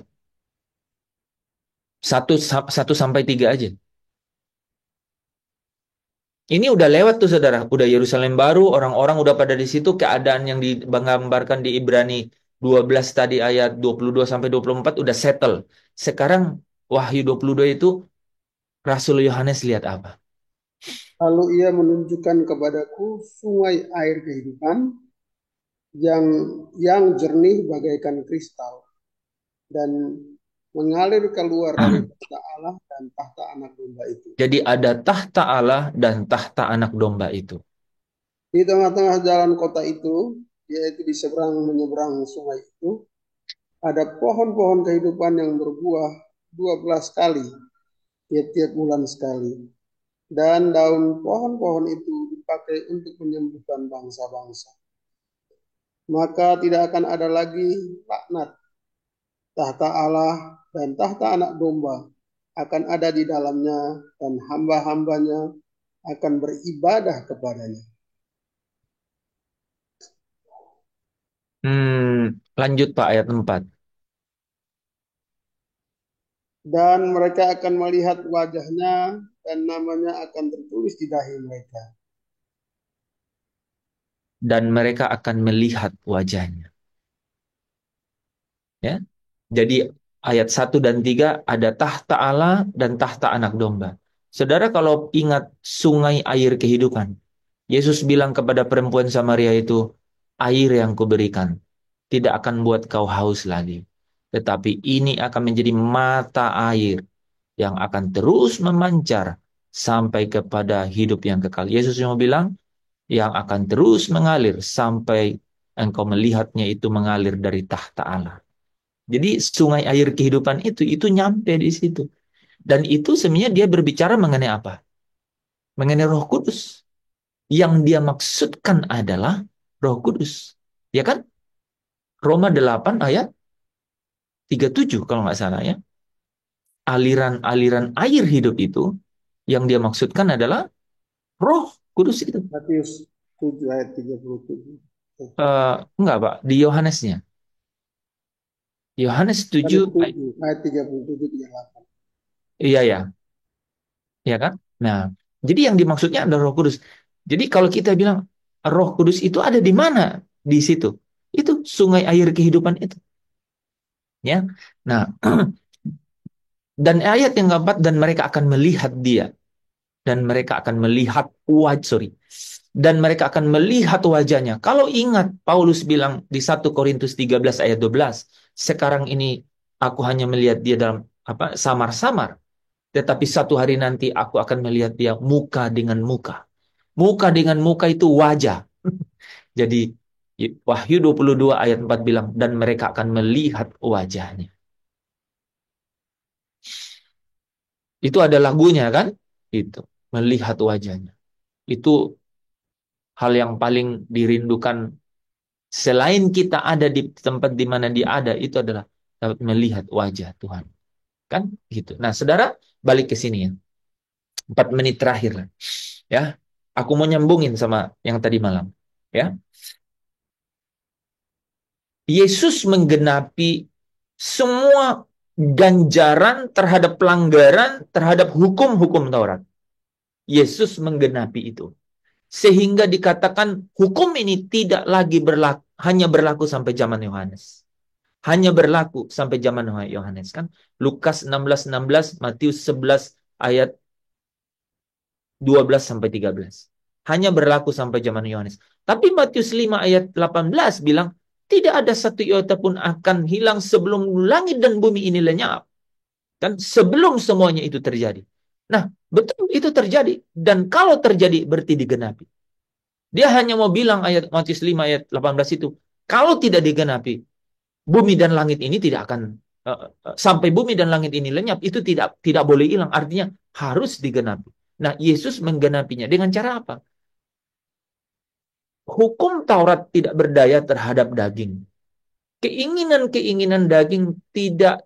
Satu sampai 3 aja. Ini udah lewat tuh saudara, udah Yerusalem baru, orang-orang udah pada di situ, keadaan yang digambarkan di Ibrani 12 tadi ayat 22 sampai 24 udah settle. Sekarang Wahyu 22 itu Rasul Yohanes lihat apa? Lalu ia menunjukkan kepadaku sungai air kehidupan yang jernih bagaikan kristal dan mengalir keluar dari tahta Allah dan tahta anak domba itu. Jadi ada tahta Allah dan tahta anak domba itu. Di tengah-tengah jalan kota itu, yaitu di seberang menyeberang sungai itu, ada pohon-pohon kehidupan yang berbuah 12 kali, tiap-tiap bulan sekali. Dan daun pohon-pohon itu dipakai untuk menyembuhkan bangsa-bangsa. Maka tidak akan ada lagi laknat. Tahta Allah dan tahta anak domba akan ada di dalamnya dan hamba-hambanya akan beribadah kepadanya. Lanjut Pak ayat 4. Dan mereka akan melihat wajahnya dan namanya akan tertulis di dahi mereka. Dan mereka akan melihat wajahnya. Ya. Jadi ayat 1 dan 3 ada tahta Allah dan tahta anak domba. Saudara kalau ingat sungai air kehidupan, Yesus bilang kepada perempuan Samaria itu, air yang kuberikan tidak akan buat kau haus lagi. Tetapi ini akan menjadi mata air yang akan terus memancar sampai kepada hidup yang kekal. Yesus mau bilang, yang akan terus mengalir sampai engkau melihatnya itu mengalir dari tahta Allah. Jadi sungai air kehidupan itu nyampe di situ. Dan itu sebenarnya dia berbicara mengenai apa? Mengenai Roh Kudus. Yang dia maksudkan adalah Roh Kudus. Ya kan? Roma 8 ayat 37 kalau nggak salah ya. Aliran-aliran air hidup itu yang dia maksudkan adalah Roh Kudus itu. Matius 7 ayat 37. Enggak Pak, di Yohanesnya. Yohanes 7 ayat 37 38. iya ya. Ya kan? Nah, jadi yang dimaksudnya adalah Roh Kudus. Jadi kalau kita bilang Roh Kudus itu ada di mana? Di situ. Itu sungai air kehidupan itu. Ya. Nah, dan ayat yang keempat dan mereka akan melihat dia dan mereka akan melihat dan mereka akan melihat wajahnya. Kalau ingat Paulus bilang di 1 Korintus 13 ayat 12, sekarang ini aku hanya melihat dia dalam apa samar-samar, tetapi satu hari nanti aku akan melihat dia muka dengan muka. Muka dengan muka itu wajah. Jadi Wahyu 22 ayat 4 bilang dan mereka akan melihat wajahnya. Itu ada lagunya kan? Itu, melihat wajahnya. Itu hal yang paling dirindukan Selain kita ada di tempat di mana dia ada, itu adalah dapat melihat wajah Tuhan. Kan gitu. Nah, saudara, balik ke sini ya. 4 menit terakhir lah. Ya. Aku mau nyambungin sama yang tadi malam. Ya. Yesus menggenapi semua ganjaran terhadap pelanggaran terhadap hukum-hukum Taurat. Yesus menggenapi itu. Sehingga dikatakan hukum ini tidak lagi berlaku, hanya berlaku sampai zaman Yohanes. Hanya berlaku sampai zaman Yohanes, kan? Lukas 16:16, Matius 11 ayat 12 sampai 13. Hanya berlaku sampai zaman Yohanes. Tapi Matius 5 ayat 18 bilang, tidak ada satu iota pun akan hilang sebelum langit dan bumi ini lenyap. Kan sebelum semuanya itu terjadi. Nah, betul itu terjadi. Dan kalau terjadi berarti digenapi. Dia hanya mau bilang ayat Matius 5 ayat 18 itu, kalau tidak digenapi, bumi dan langit ini tidak akan sampai bumi dan langit ini lenyap, itu tidak boleh hilang. Artinya harus digenapi. Nah, Yesus menggenapinya dengan cara apa? Hukum Taurat tidak berdaya terhadap daging. Keinginan-keinginan daging tidak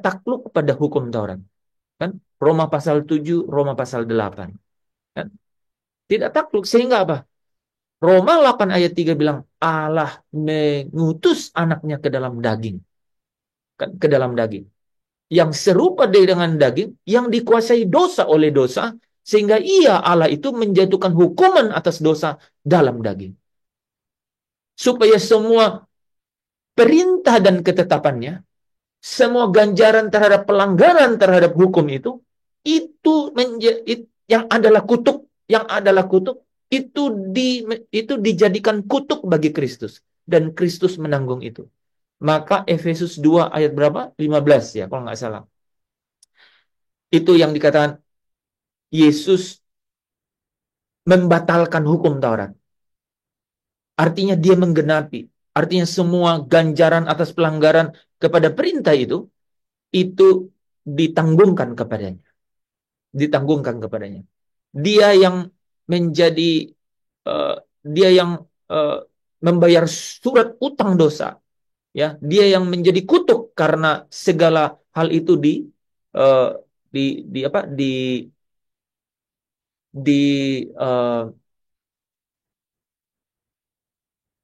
takluk pada hukum Taurat. Kan? Roma pasal 7, Roma pasal 8. Kan? Tidak takluk. Sehingga apa? Roma 8 ayat 3 bilang, Allah mengutus anaknya ke dalam daging. Kan? Ke dalam daging. Yang serupa dengan daging, yang dikuasai dosa oleh dosa, sehingga ia, Allah itu, menjatuhkan hukuman atas dosa dalam daging. Supaya semua perintah dan ketetapannya, semua ganjaran terhadap pelanggaran terhadap hukum itu yang adalah kutuk, itu dijadikan kutuk bagi Kristus. Dan Kristus menanggung itu. Maka Efesus 2 ayat berapa? 15 ya, kalau nggak salah. Itu yang dikatakan Yesus membatalkan hukum Taurat. Artinya dia menggenapi. Artinya semua ganjaran atas pelanggaran kepada perintah itu ditanggungkan kepadanya. Ditanggung kepadanya. Dia yang menjadi dia yang membayar surat utang dosa, ya. Dia yang menjadi kutuk karena segala hal itu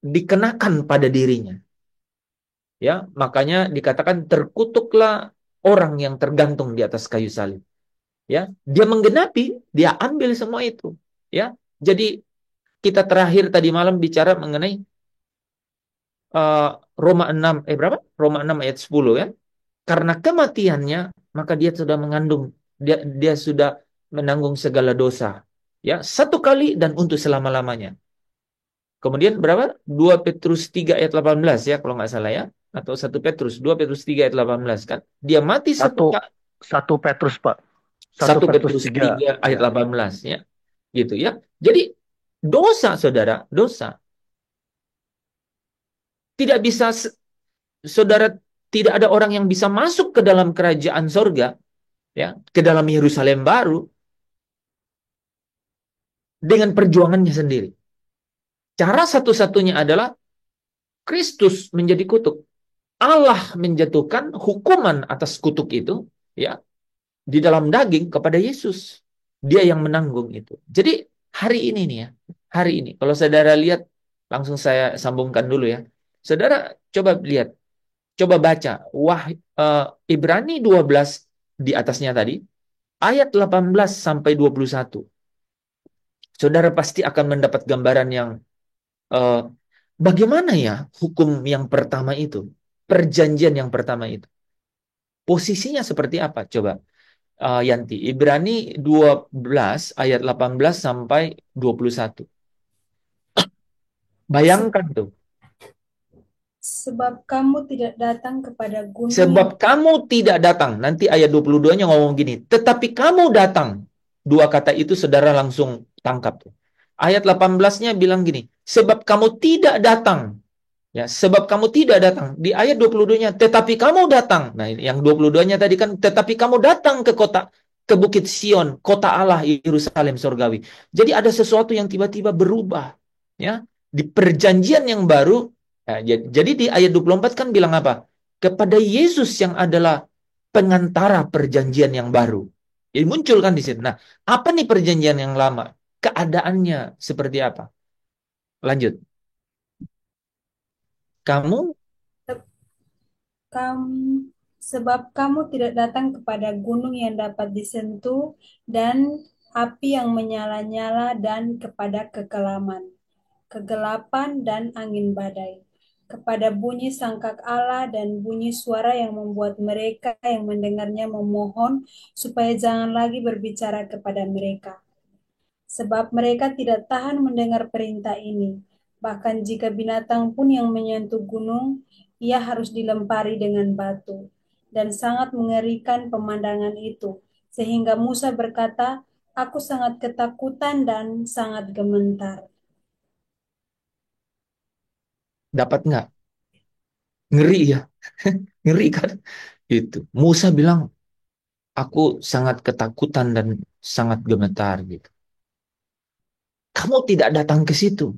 dikenakan pada dirinya. Ya, makanya dikatakan terkutuklah orang yang tergantung di atas kayu salib. Ya, dia menggenapi, dia ambil semua itu. Ya, jadi kita terakhir tadi malam bicara mengenai Roma 6 berapa? Roma 6 ayat 10 ya. Karena kematiannya maka dia sudah mengandung, dia sudah menanggung segala dosa. Ya, satu kali dan untuk selama-lamanya. Kemudian berapa? 2 Petrus 3 ayat 18 ya kalau nggak salah ya. Atau 1 Petrus, 2 Petrus 3 ayat 18 kan. Dia mati satu kali. 1 Petrus, Pak. 1 Petrus 3 ayat 18 ya. Gitu ya. Jadi dosa saudara, dosa. Tidak bisa saudara, tidak ada orang yang bisa masuk ke dalam kerajaan sorga, ya, ke dalam Yerusalem baru dengan perjuangannya sendiri. Cara satu-satunya adalah Kristus menjadi kutuk. Allah menjatuhkan hukuman atas kutuk itu, ya, di dalam daging kepada Yesus. Dia yang menanggung itu. Jadi hari ini nih ya, hari ini kalau saudara lihat, langsung saya sambungkan dulu ya. Saudara coba lihat, coba baca Ibrani 12 di atasnya tadi, ayat 18 sampai 21. Saudara pasti akan mendapat gambaran yang bagaimana ya hukum yang pertama itu, perjanjian yang pertama itu. Posisinya seperti apa? Coba Yanti, Ibrani 12 ayat 18 sampai 21. Bayangkan tuh. Sebab kamu tidak datang kepada gunung. Sebab kamu tidak datang. Nanti ayat 22-nya ngomong gini. Tetapi kamu datang. Dua kata itu saudara langsung tangkap tuh. Ayat 18-nya bilang gini. Sebab kamu tidak datang. Ya, sebab kamu tidak datang. Di ayat 22-nya, tetapi kamu datang. Nah, yang 22-nya tadi kan, tetapi kamu datang ke Bukit Sion, kota Allah, Yerusalem surgawi. Jadi ada sesuatu yang tiba-tiba berubah. Ya, Di perjanjian yang baru, jadi di ayat 24 kan bilang apa? Kepada Yesus yang adalah pengantara perjanjian yang baru. Jadi muncul kan di situ. Nah, apa nih perjanjian yang lama? Keadaannya seperti apa? Lanjut. Kamu Kamu, sebab kamu tidak datang kepada gunung yang dapat disentuh dan api yang menyala-nyala dan kepada kekelaman, kegelapan dan angin badai, kepada bunyi sangkak Allah dan bunyi suara yang membuat mereka yang mendengarnya memohon supaya jangan lagi berbicara kepada mereka. Sebab mereka tidak tahan mendengar perintah ini. Bahkan jika binatang pun yang menyentuh gunung, ia harus dilempari dengan batu. Dan sangat mengerikan pemandangan itu. Sehingga Musa berkata, aku sangat ketakutan dan sangat gemetar. dapat nggak? Ngeri ya. Ngeri kan? Itu. Musa bilang, aku sangat ketakutan dan sangat gemetar gitu. Kamu tidak datang ke situ.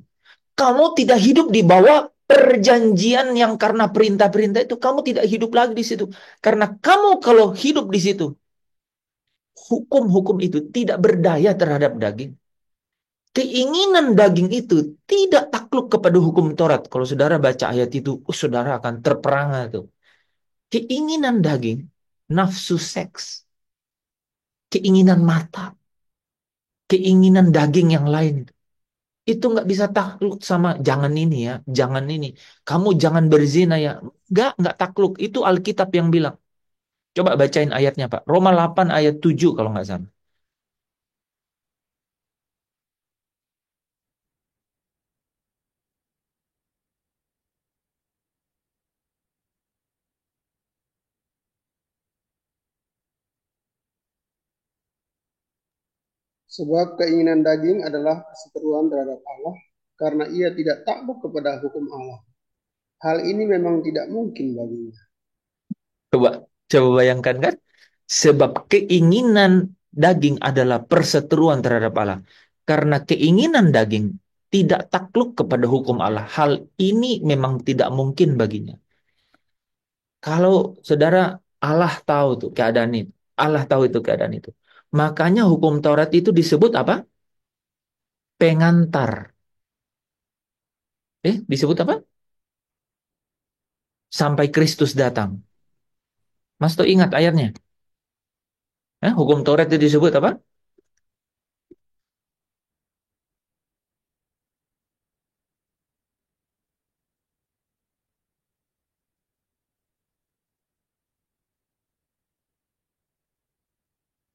Kamu tidak hidup di bawah perjanjian yang karena perintah-perintah itu. Kamu tidak hidup lagi di situ. Karena kamu kalau hidup di situ, hukum-hukum itu tidak berdaya terhadap daging. Keinginan daging itu tidak takluk kepada hukum Taurat. Kalau saudara baca ayat itu, saudara akan terperangah tuh. Keinginan daging, nafsu seks, keinginan mata, keinginan daging yang lain itu nggak bisa takluk sama jangan ini ya, jangan ini. Kamu jangan berzina ya. Nggak takluk. Itu Alkitab yang bilang. Coba bacain ayatnya, Pak. Roma 8 ayat 7 kalau nggak salah. Sebab keinginan daging adalah perseteruan terhadap Allah, karena ia tidak takluk kepada hukum Allah. Hal ini memang tidak mungkin baginya. Coba coba bayangkan kan. Sebab keinginan daging adalah perseteruan terhadap Allah. Karena keinginan daging tidak takluk kepada hukum Allah. Hal ini memang tidak mungkin baginya. Kalau saudara Allah tahu tuh keadaan itu. Allah tahu itu keadaan itu. Makanya hukum Taurat itu disebut apa? Pengantar. Disebut apa? Sampai Kristus datang. Mas tuh ingat ayatnya? Hukum Taurat itu disebut apa?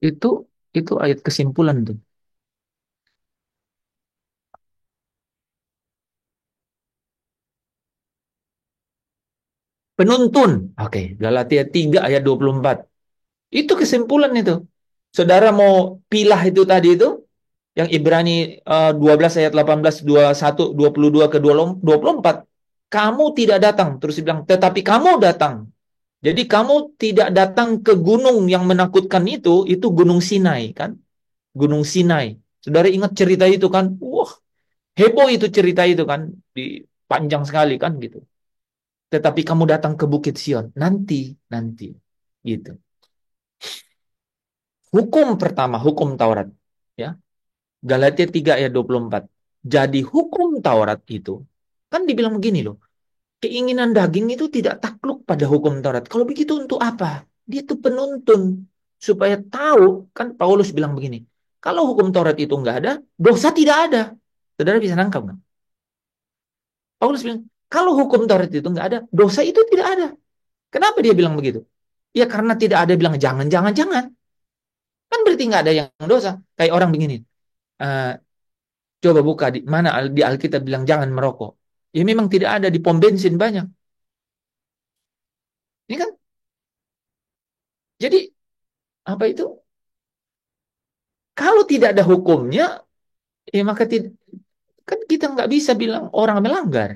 Itu itu ayat kesimpulan tuh. Penuntun. Oke, Galatia 3 ayat 24. Itu kesimpulan itu. Saudara mau pilah itu tadi itu, yang Ibrani 12 ayat 18, 21, 22 ke 24. Kamu tidak datang. Terus dibilang, tetapi kamu datang. Jadi kamu tidak datang ke gunung yang menakutkan itu Gunung Sinai kan? Gunung Sinai. Saudara ingat cerita itu kan? Wah, heboh itu cerita itu kan? Di panjang sekali kan gitu. Tetapi kamu datang ke Bukit Sion nanti gitu. Hukum pertama, hukum Taurat, ya. Galatia 3 ayat 24. Jadi hukum Taurat itu kan dibilang begini loh. Keinginan daging itu tidak takluk pada hukum Taurat. Kalau begitu untuk apa? Dia itu penuntun supaya tahu, kan Paulus bilang begini. Kalau hukum Taurat itu nggak ada, dosa tidak ada. Saudara bisa nangkap nggak? Paulus bilang, kalau hukum Taurat itu nggak ada, dosa itu tidak ada. Kenapa dia bilang begitu? Ya karena tidak ada bilang jangan, jangan, jangan. Kan berarti nggak ada yang dosa. Kayak orang begini. eh, Coba buka di mana di Alkitab bilang jangan merokok. Ya memang tidak ada di pom bensin banyak. Ini kan jadi apa itu? Kalau tidak ada hukumnya, ya maka kan kita nggak bisa bilang orang melanggar.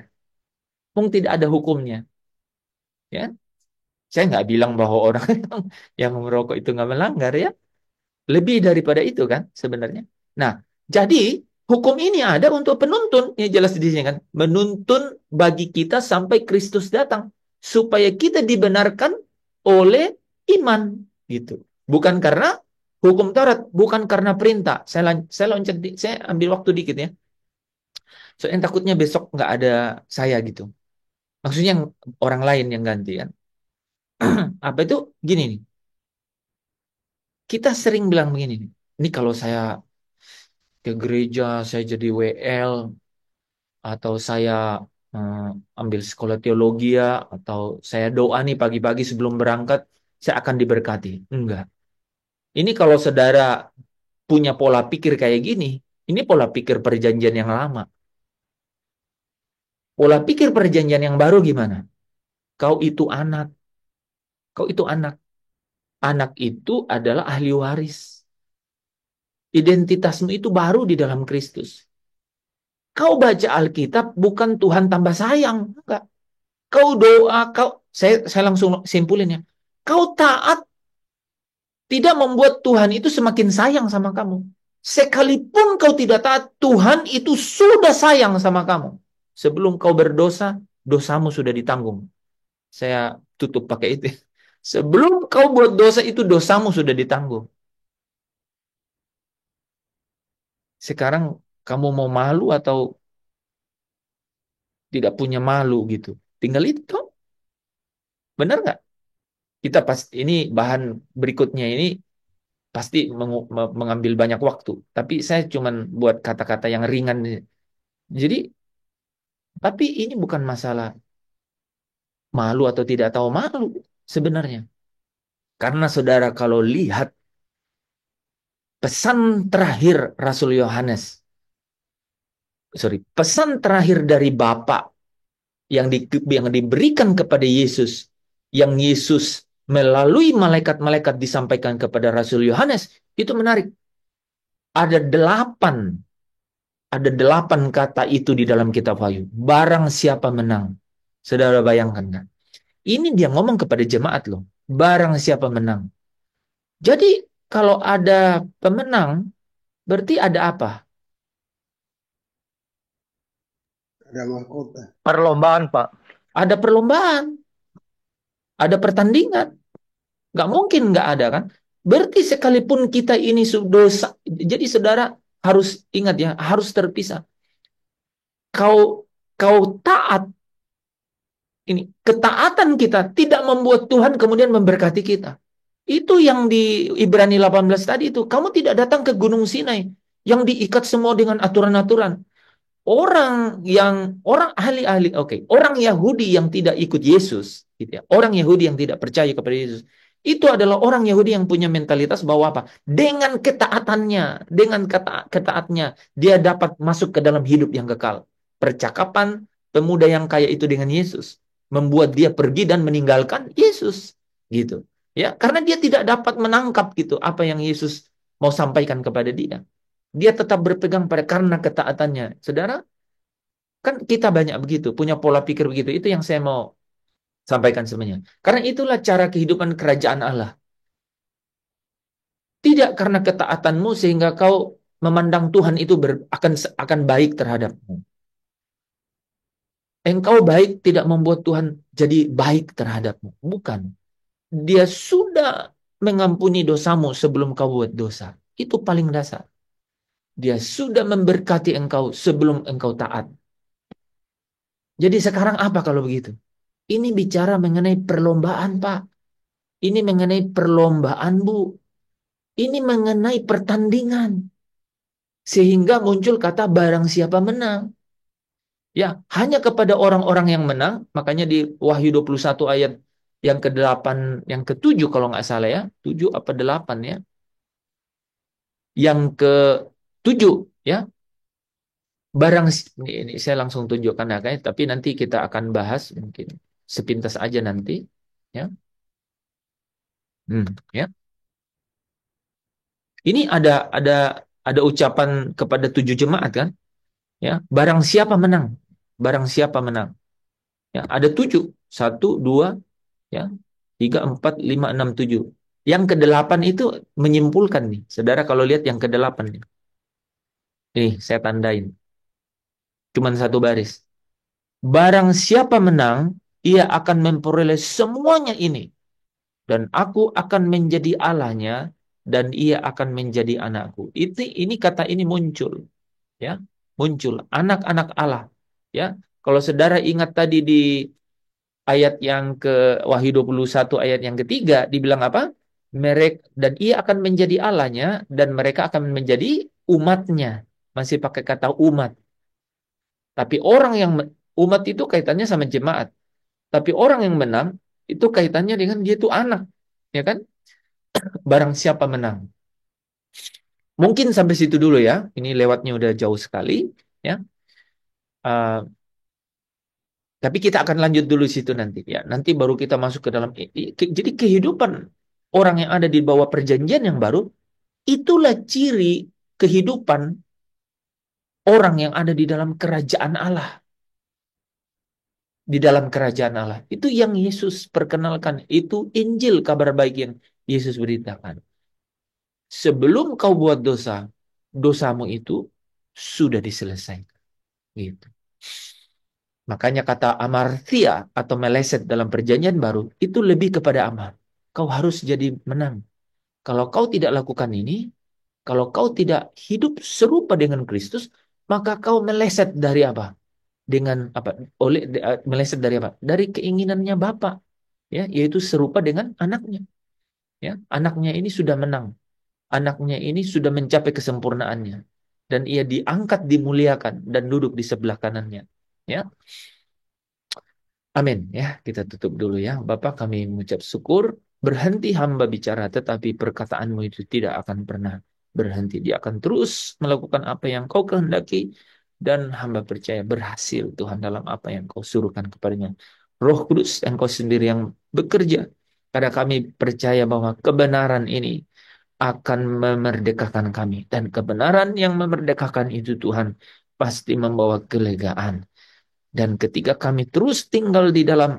Wong tidak ada hukumnya, ya. Saya nggak bilang bahwa orang yang merokok itu nggak melanggar ya. Lebih daripada itu kan sebenarnya. Nah, jadi Hukum ini ada untuk penuntun. Ini jelas di sini kan. Menuntun bagi kita sampai Kristus datang. Supaya kita dibenarkan oleh iman. Gitu. Bukan karena hukum Taurat. Bukan karena perintah. Saya loncat, saya ambil waktu dikit ya. Soalnya takutnya besok nggak ada saya gitu. Maksudnya orang lain yang ganti kan. Apa itu? Gini nih. Kita sering bilang begini nih. Ini kalau saya ke gereja, saya jadi WL, atau saya eh, ambil sekolah teologi ya, atau saya doa nih pagi-pagi sebelum berangkat, saya akan diberkati. Enggak. Ini kalau saudara punya pola pikir kayak gini, ini pola pikir perjanjian yang lama. Pola pikir perjanjian yang baru gimana? Kau itu anak. Kau itu anak. Anak itu adalah ahli waris. Identitasmu itu baru di dalam Kristus. Kau baca Alkitab bukan Tuhan tambah sayang. Enggak. Kau doa, saya langsung simpulin ya. Kau taat tidak membuat Tuhan itu semakin sayang sama kamu. Sekalipun kau tidak taat, Tuhan itu sudah sayang sama kamu. Sebelum kau berdosa, dosamu sudah ditanggung. Saya tutup pakai itu. Sebelum kau buat dosa itu, dosamu sudah ditanggung. Sekarang kamu mau malu atau tidak punya malu gitu. Tinggal itu. Benar nggak? Kita pasti ini bahan berikutnya ini pasti mengambil banyak waktu. Tapi saya cuman buat kata-kata yang ringan. Jadi, tapi ini bukan masalah malu atau tidak tahu malu sebenarnya. Karena saudara kalau lihat pesan terakhir Rasul Yohanes, pesan terakhir dari Bapa yang diberikan kepada Yesus, yang Yesus melalui malaikat-malaikat disampaikan kepada Rasul Yohanes, itu menarik. Ada delapan kata itu di dalam kitab Wahyu. Barang siapa menang. Saudara bayangkan kan? Ini dia ngomong kepada jemaat loh. Barang siapa menang. Jadi kalau ada pemenang, berarti ada apa? Ada mahkota. Perlombaan, Pak. Ada perlombaan. Ada pertandingan. Nggak mungkin nggak ada kan? Berarti sekalipun kita ini dosa. Jadi saudara harus ingat ya, harus terpisah. Kau taat. Ini ketaatan kita tidak membuat Tuhan kemudian memberkati kita. Itu yang di Ibrani 18 tadi itu. Kamu tidak datang ke Gunung Sinai yang diikat semua dengan aturan-aturan. Orang ahli-ahli, orang Yahudi yang tidak ikut Yesus, gitu ya. Orang Yahudi yang tidak percaya kepada Yesus. Itu adalah orang Yahudi yang punya mentalitas bahwa apa? Dengan ketaatannya, ketaatnya, dia dapat masuk ke dalam hidup yang kekal. Percakapan pemuda yang kaya itu dengan Yesus membuat dia pergi dan meninggalkan Yesus, gitu. Ya, karena dia tidak dapat menangkap gitu apa yang Yesus mau sampaikan kepada dia. Dia tetap berpegang pada karena ketaatannya. Saudara, kan kita banyak begitu, punya pola pikir begitu. Itu yang saya mau sampaikan sebenarnya. Karena itulah cara kehidupan kerajaan Allah. Tidak karena ketaatanmu sehingga kau memandang Tuhan itu akan baik terhadapmu. Engkau baik tidak membuat Tuhan jadi baik terhadapmu. Bukan. Dia sudah mengampuni dosamu sebelum kau buat dosa. Itu paling dasar. Dia sudah memberkati engkau sebelum engkau taat. Jadi sekarang apa kalau begitu? Ini bicara mengenai perlombaan, Pak. Ini mengenai perlombaan, Bu. Ini mengenai pertandingan. Sehingga muncul kata barang siapa menang. Ya, hanya kepada orang-orang yang menang, makanya di Wahyu 21 ayat yang ke-8, yang ke-7 kalau nggak salah ya, 7 apa 8 ya. Yang ke-7 ya. Ini saya langsung tunjukkan ya, tapi nanti kita akan bahas mungkin sepintas aja nanti ya. Ya. Ini ada ucapan kepada 7 jemaat kan? Ya, barang siapa menang? Barang siapa menang? Ya, ada 7. 1, 2, ya, 3, 4, 5, 6, 7. Yang ke-8 itu menyimpulkan nih. Saudara kalau lihat yang ke-8 nih. Nih, saya tandain. Cuman satu baris. Barang siapa menang, ia akan memperoleh semuanya ini. Dan aku akan menjadi Allahnya, dan ia akan menjadi anakku. Ini kata ini muncul. Ya, muncul. Anak-anak Allah. Ya, kalau saudara ingat tadi di ayat yang ke Wahyu 21 ayat yang ketiga, dibilang apa? Mereka dan ia akan menjadi Allahnya dan mereka akan menjadi umatnya. Masih pakai kata umat. Tapi orang yang umat itu kaitannya sama jemaat. Tapi orang yang menang itu kaitannya dengan dia itu anak, ya kan? Barang siapa menang. Mungkin sampai situ dulu ya. Ini lewatnya udah jauh sekali, ya. Uh, tapi kita akan lanjut dulu situ nanti, ya. Nanti baru kita masuk ke dalam. Jadi kehidupan orang yang ada di bawah perjanjian yang baru, itulah ciri kehidupan orang yang ada di dalam kerajaan Allah. Di dalam kerajaan Allah. Itu yang Yesus perkenalkan. Itu Injil, kabar baik yang Yesus beritakan. Sebelum kau buat dosa, dosamu itu sudah diselesaikan. Gitu. Makanya kata amartia atau meleset dalam perjanjian baru itu lebih kepada amal. Kau harus jadi menang. Kalau kau tidak lakukan ini, kalau kau tidak hidup serupa dengan Kristus, maka kau meleset dari apa? Dengan apa? Meleset dari apa? Dari keinginannya Bapa, ya, yaitu serupa dengan anaknya. Ya, anaknya ini sudah menang. Anaknya ini sudah mencapai kesempurnaannya dan ia diangkat, dimuliakan dan duduk di sebelah kanannya. Ya, amin. Ya, kita tutup dulu ya. Bapak, kami mengucap syukur. Berhenti hamba bicara, tetapi perkataanmu itu tidak akan pernah berhenti. Dia akan terus melakukan apa yang kau kehendaki dan hamba percaya berhasil Tuhan dalam apa yang kau suruhkan kepadanya. Roh Kudus, Engkau sendiri yang bekerja. Karena kami percaya bahwa kebenaran ini akan memerdekakan kami. Dan kebenaran yang memerdekakan itu Tuhan pasti membawa kelegaan. Dan ketika kami terus tinggal di dalam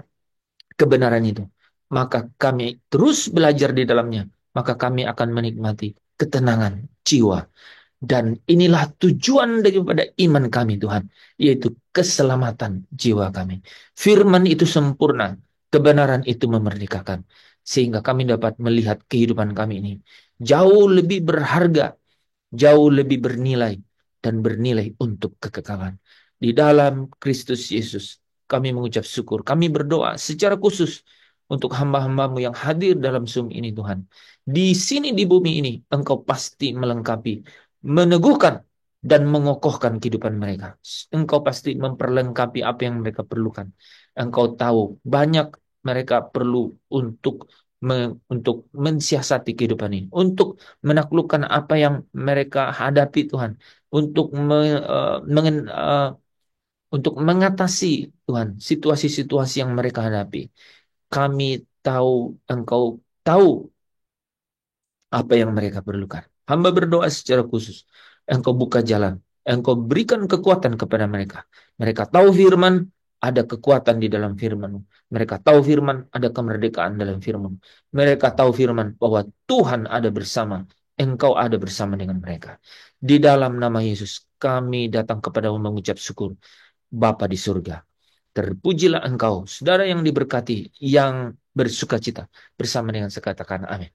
kebenaran itu, maka kami terus belajar di dalamnya, maka kami akan menikmati ketenangan jiwa. Dan inilah tujuan daripada iman kami Tuhan, yaitu keselamatan jiwa kami. Firman itu sempurna, kebenaran itu memerdekakan. Sehingga kami dapat melihat kehidupan kami ini jauh lebih berharga, jauh lebih bernilai, dan bernilai untuk kekekalan. Di dalam Kristus Yesus, kami mengucap syukur. Kami berdoa secara khusus untuk hamba-hambamu yang hadir dalam Zoom ini, Tuhan. Di sini, di bumi ini, Engkau pasti melengkapi, meneguhkan, dan mengokohkan kehidupan mereka. Engkau pasti memperlengkapi apa yang mereka perlukan. Engkau tahu banyak mereka perlu untuk untuk mensiasati kehidupan ini, untuk menaklukkan apa yang mereka hadapi Tuhan, untuk untuk mengatasi Tuhan situasi-situasi yang mereka hadapi. Kami tahu Engkau tahu apa yang mereka perlukan. Hamba berdoa secara khusus. Engkau buka jalan. Engkau berikan kekuatan kepada mereka. Mereka tahu firman, ada kekuatan di dalam firman. Mereka tahu firman, ada kemerdekaan dalam firman. Mereka tahu firman bahwa Tuhan ada bersama. Engkau ada bersama dengan mereka. Di dalam nama Yesus, kami datang kepadamu mengucap syukur. Bapa di surga, terpujilah Engkau, saudara yang diberkati, yang bersukacita bersama dengan sekatakan amin.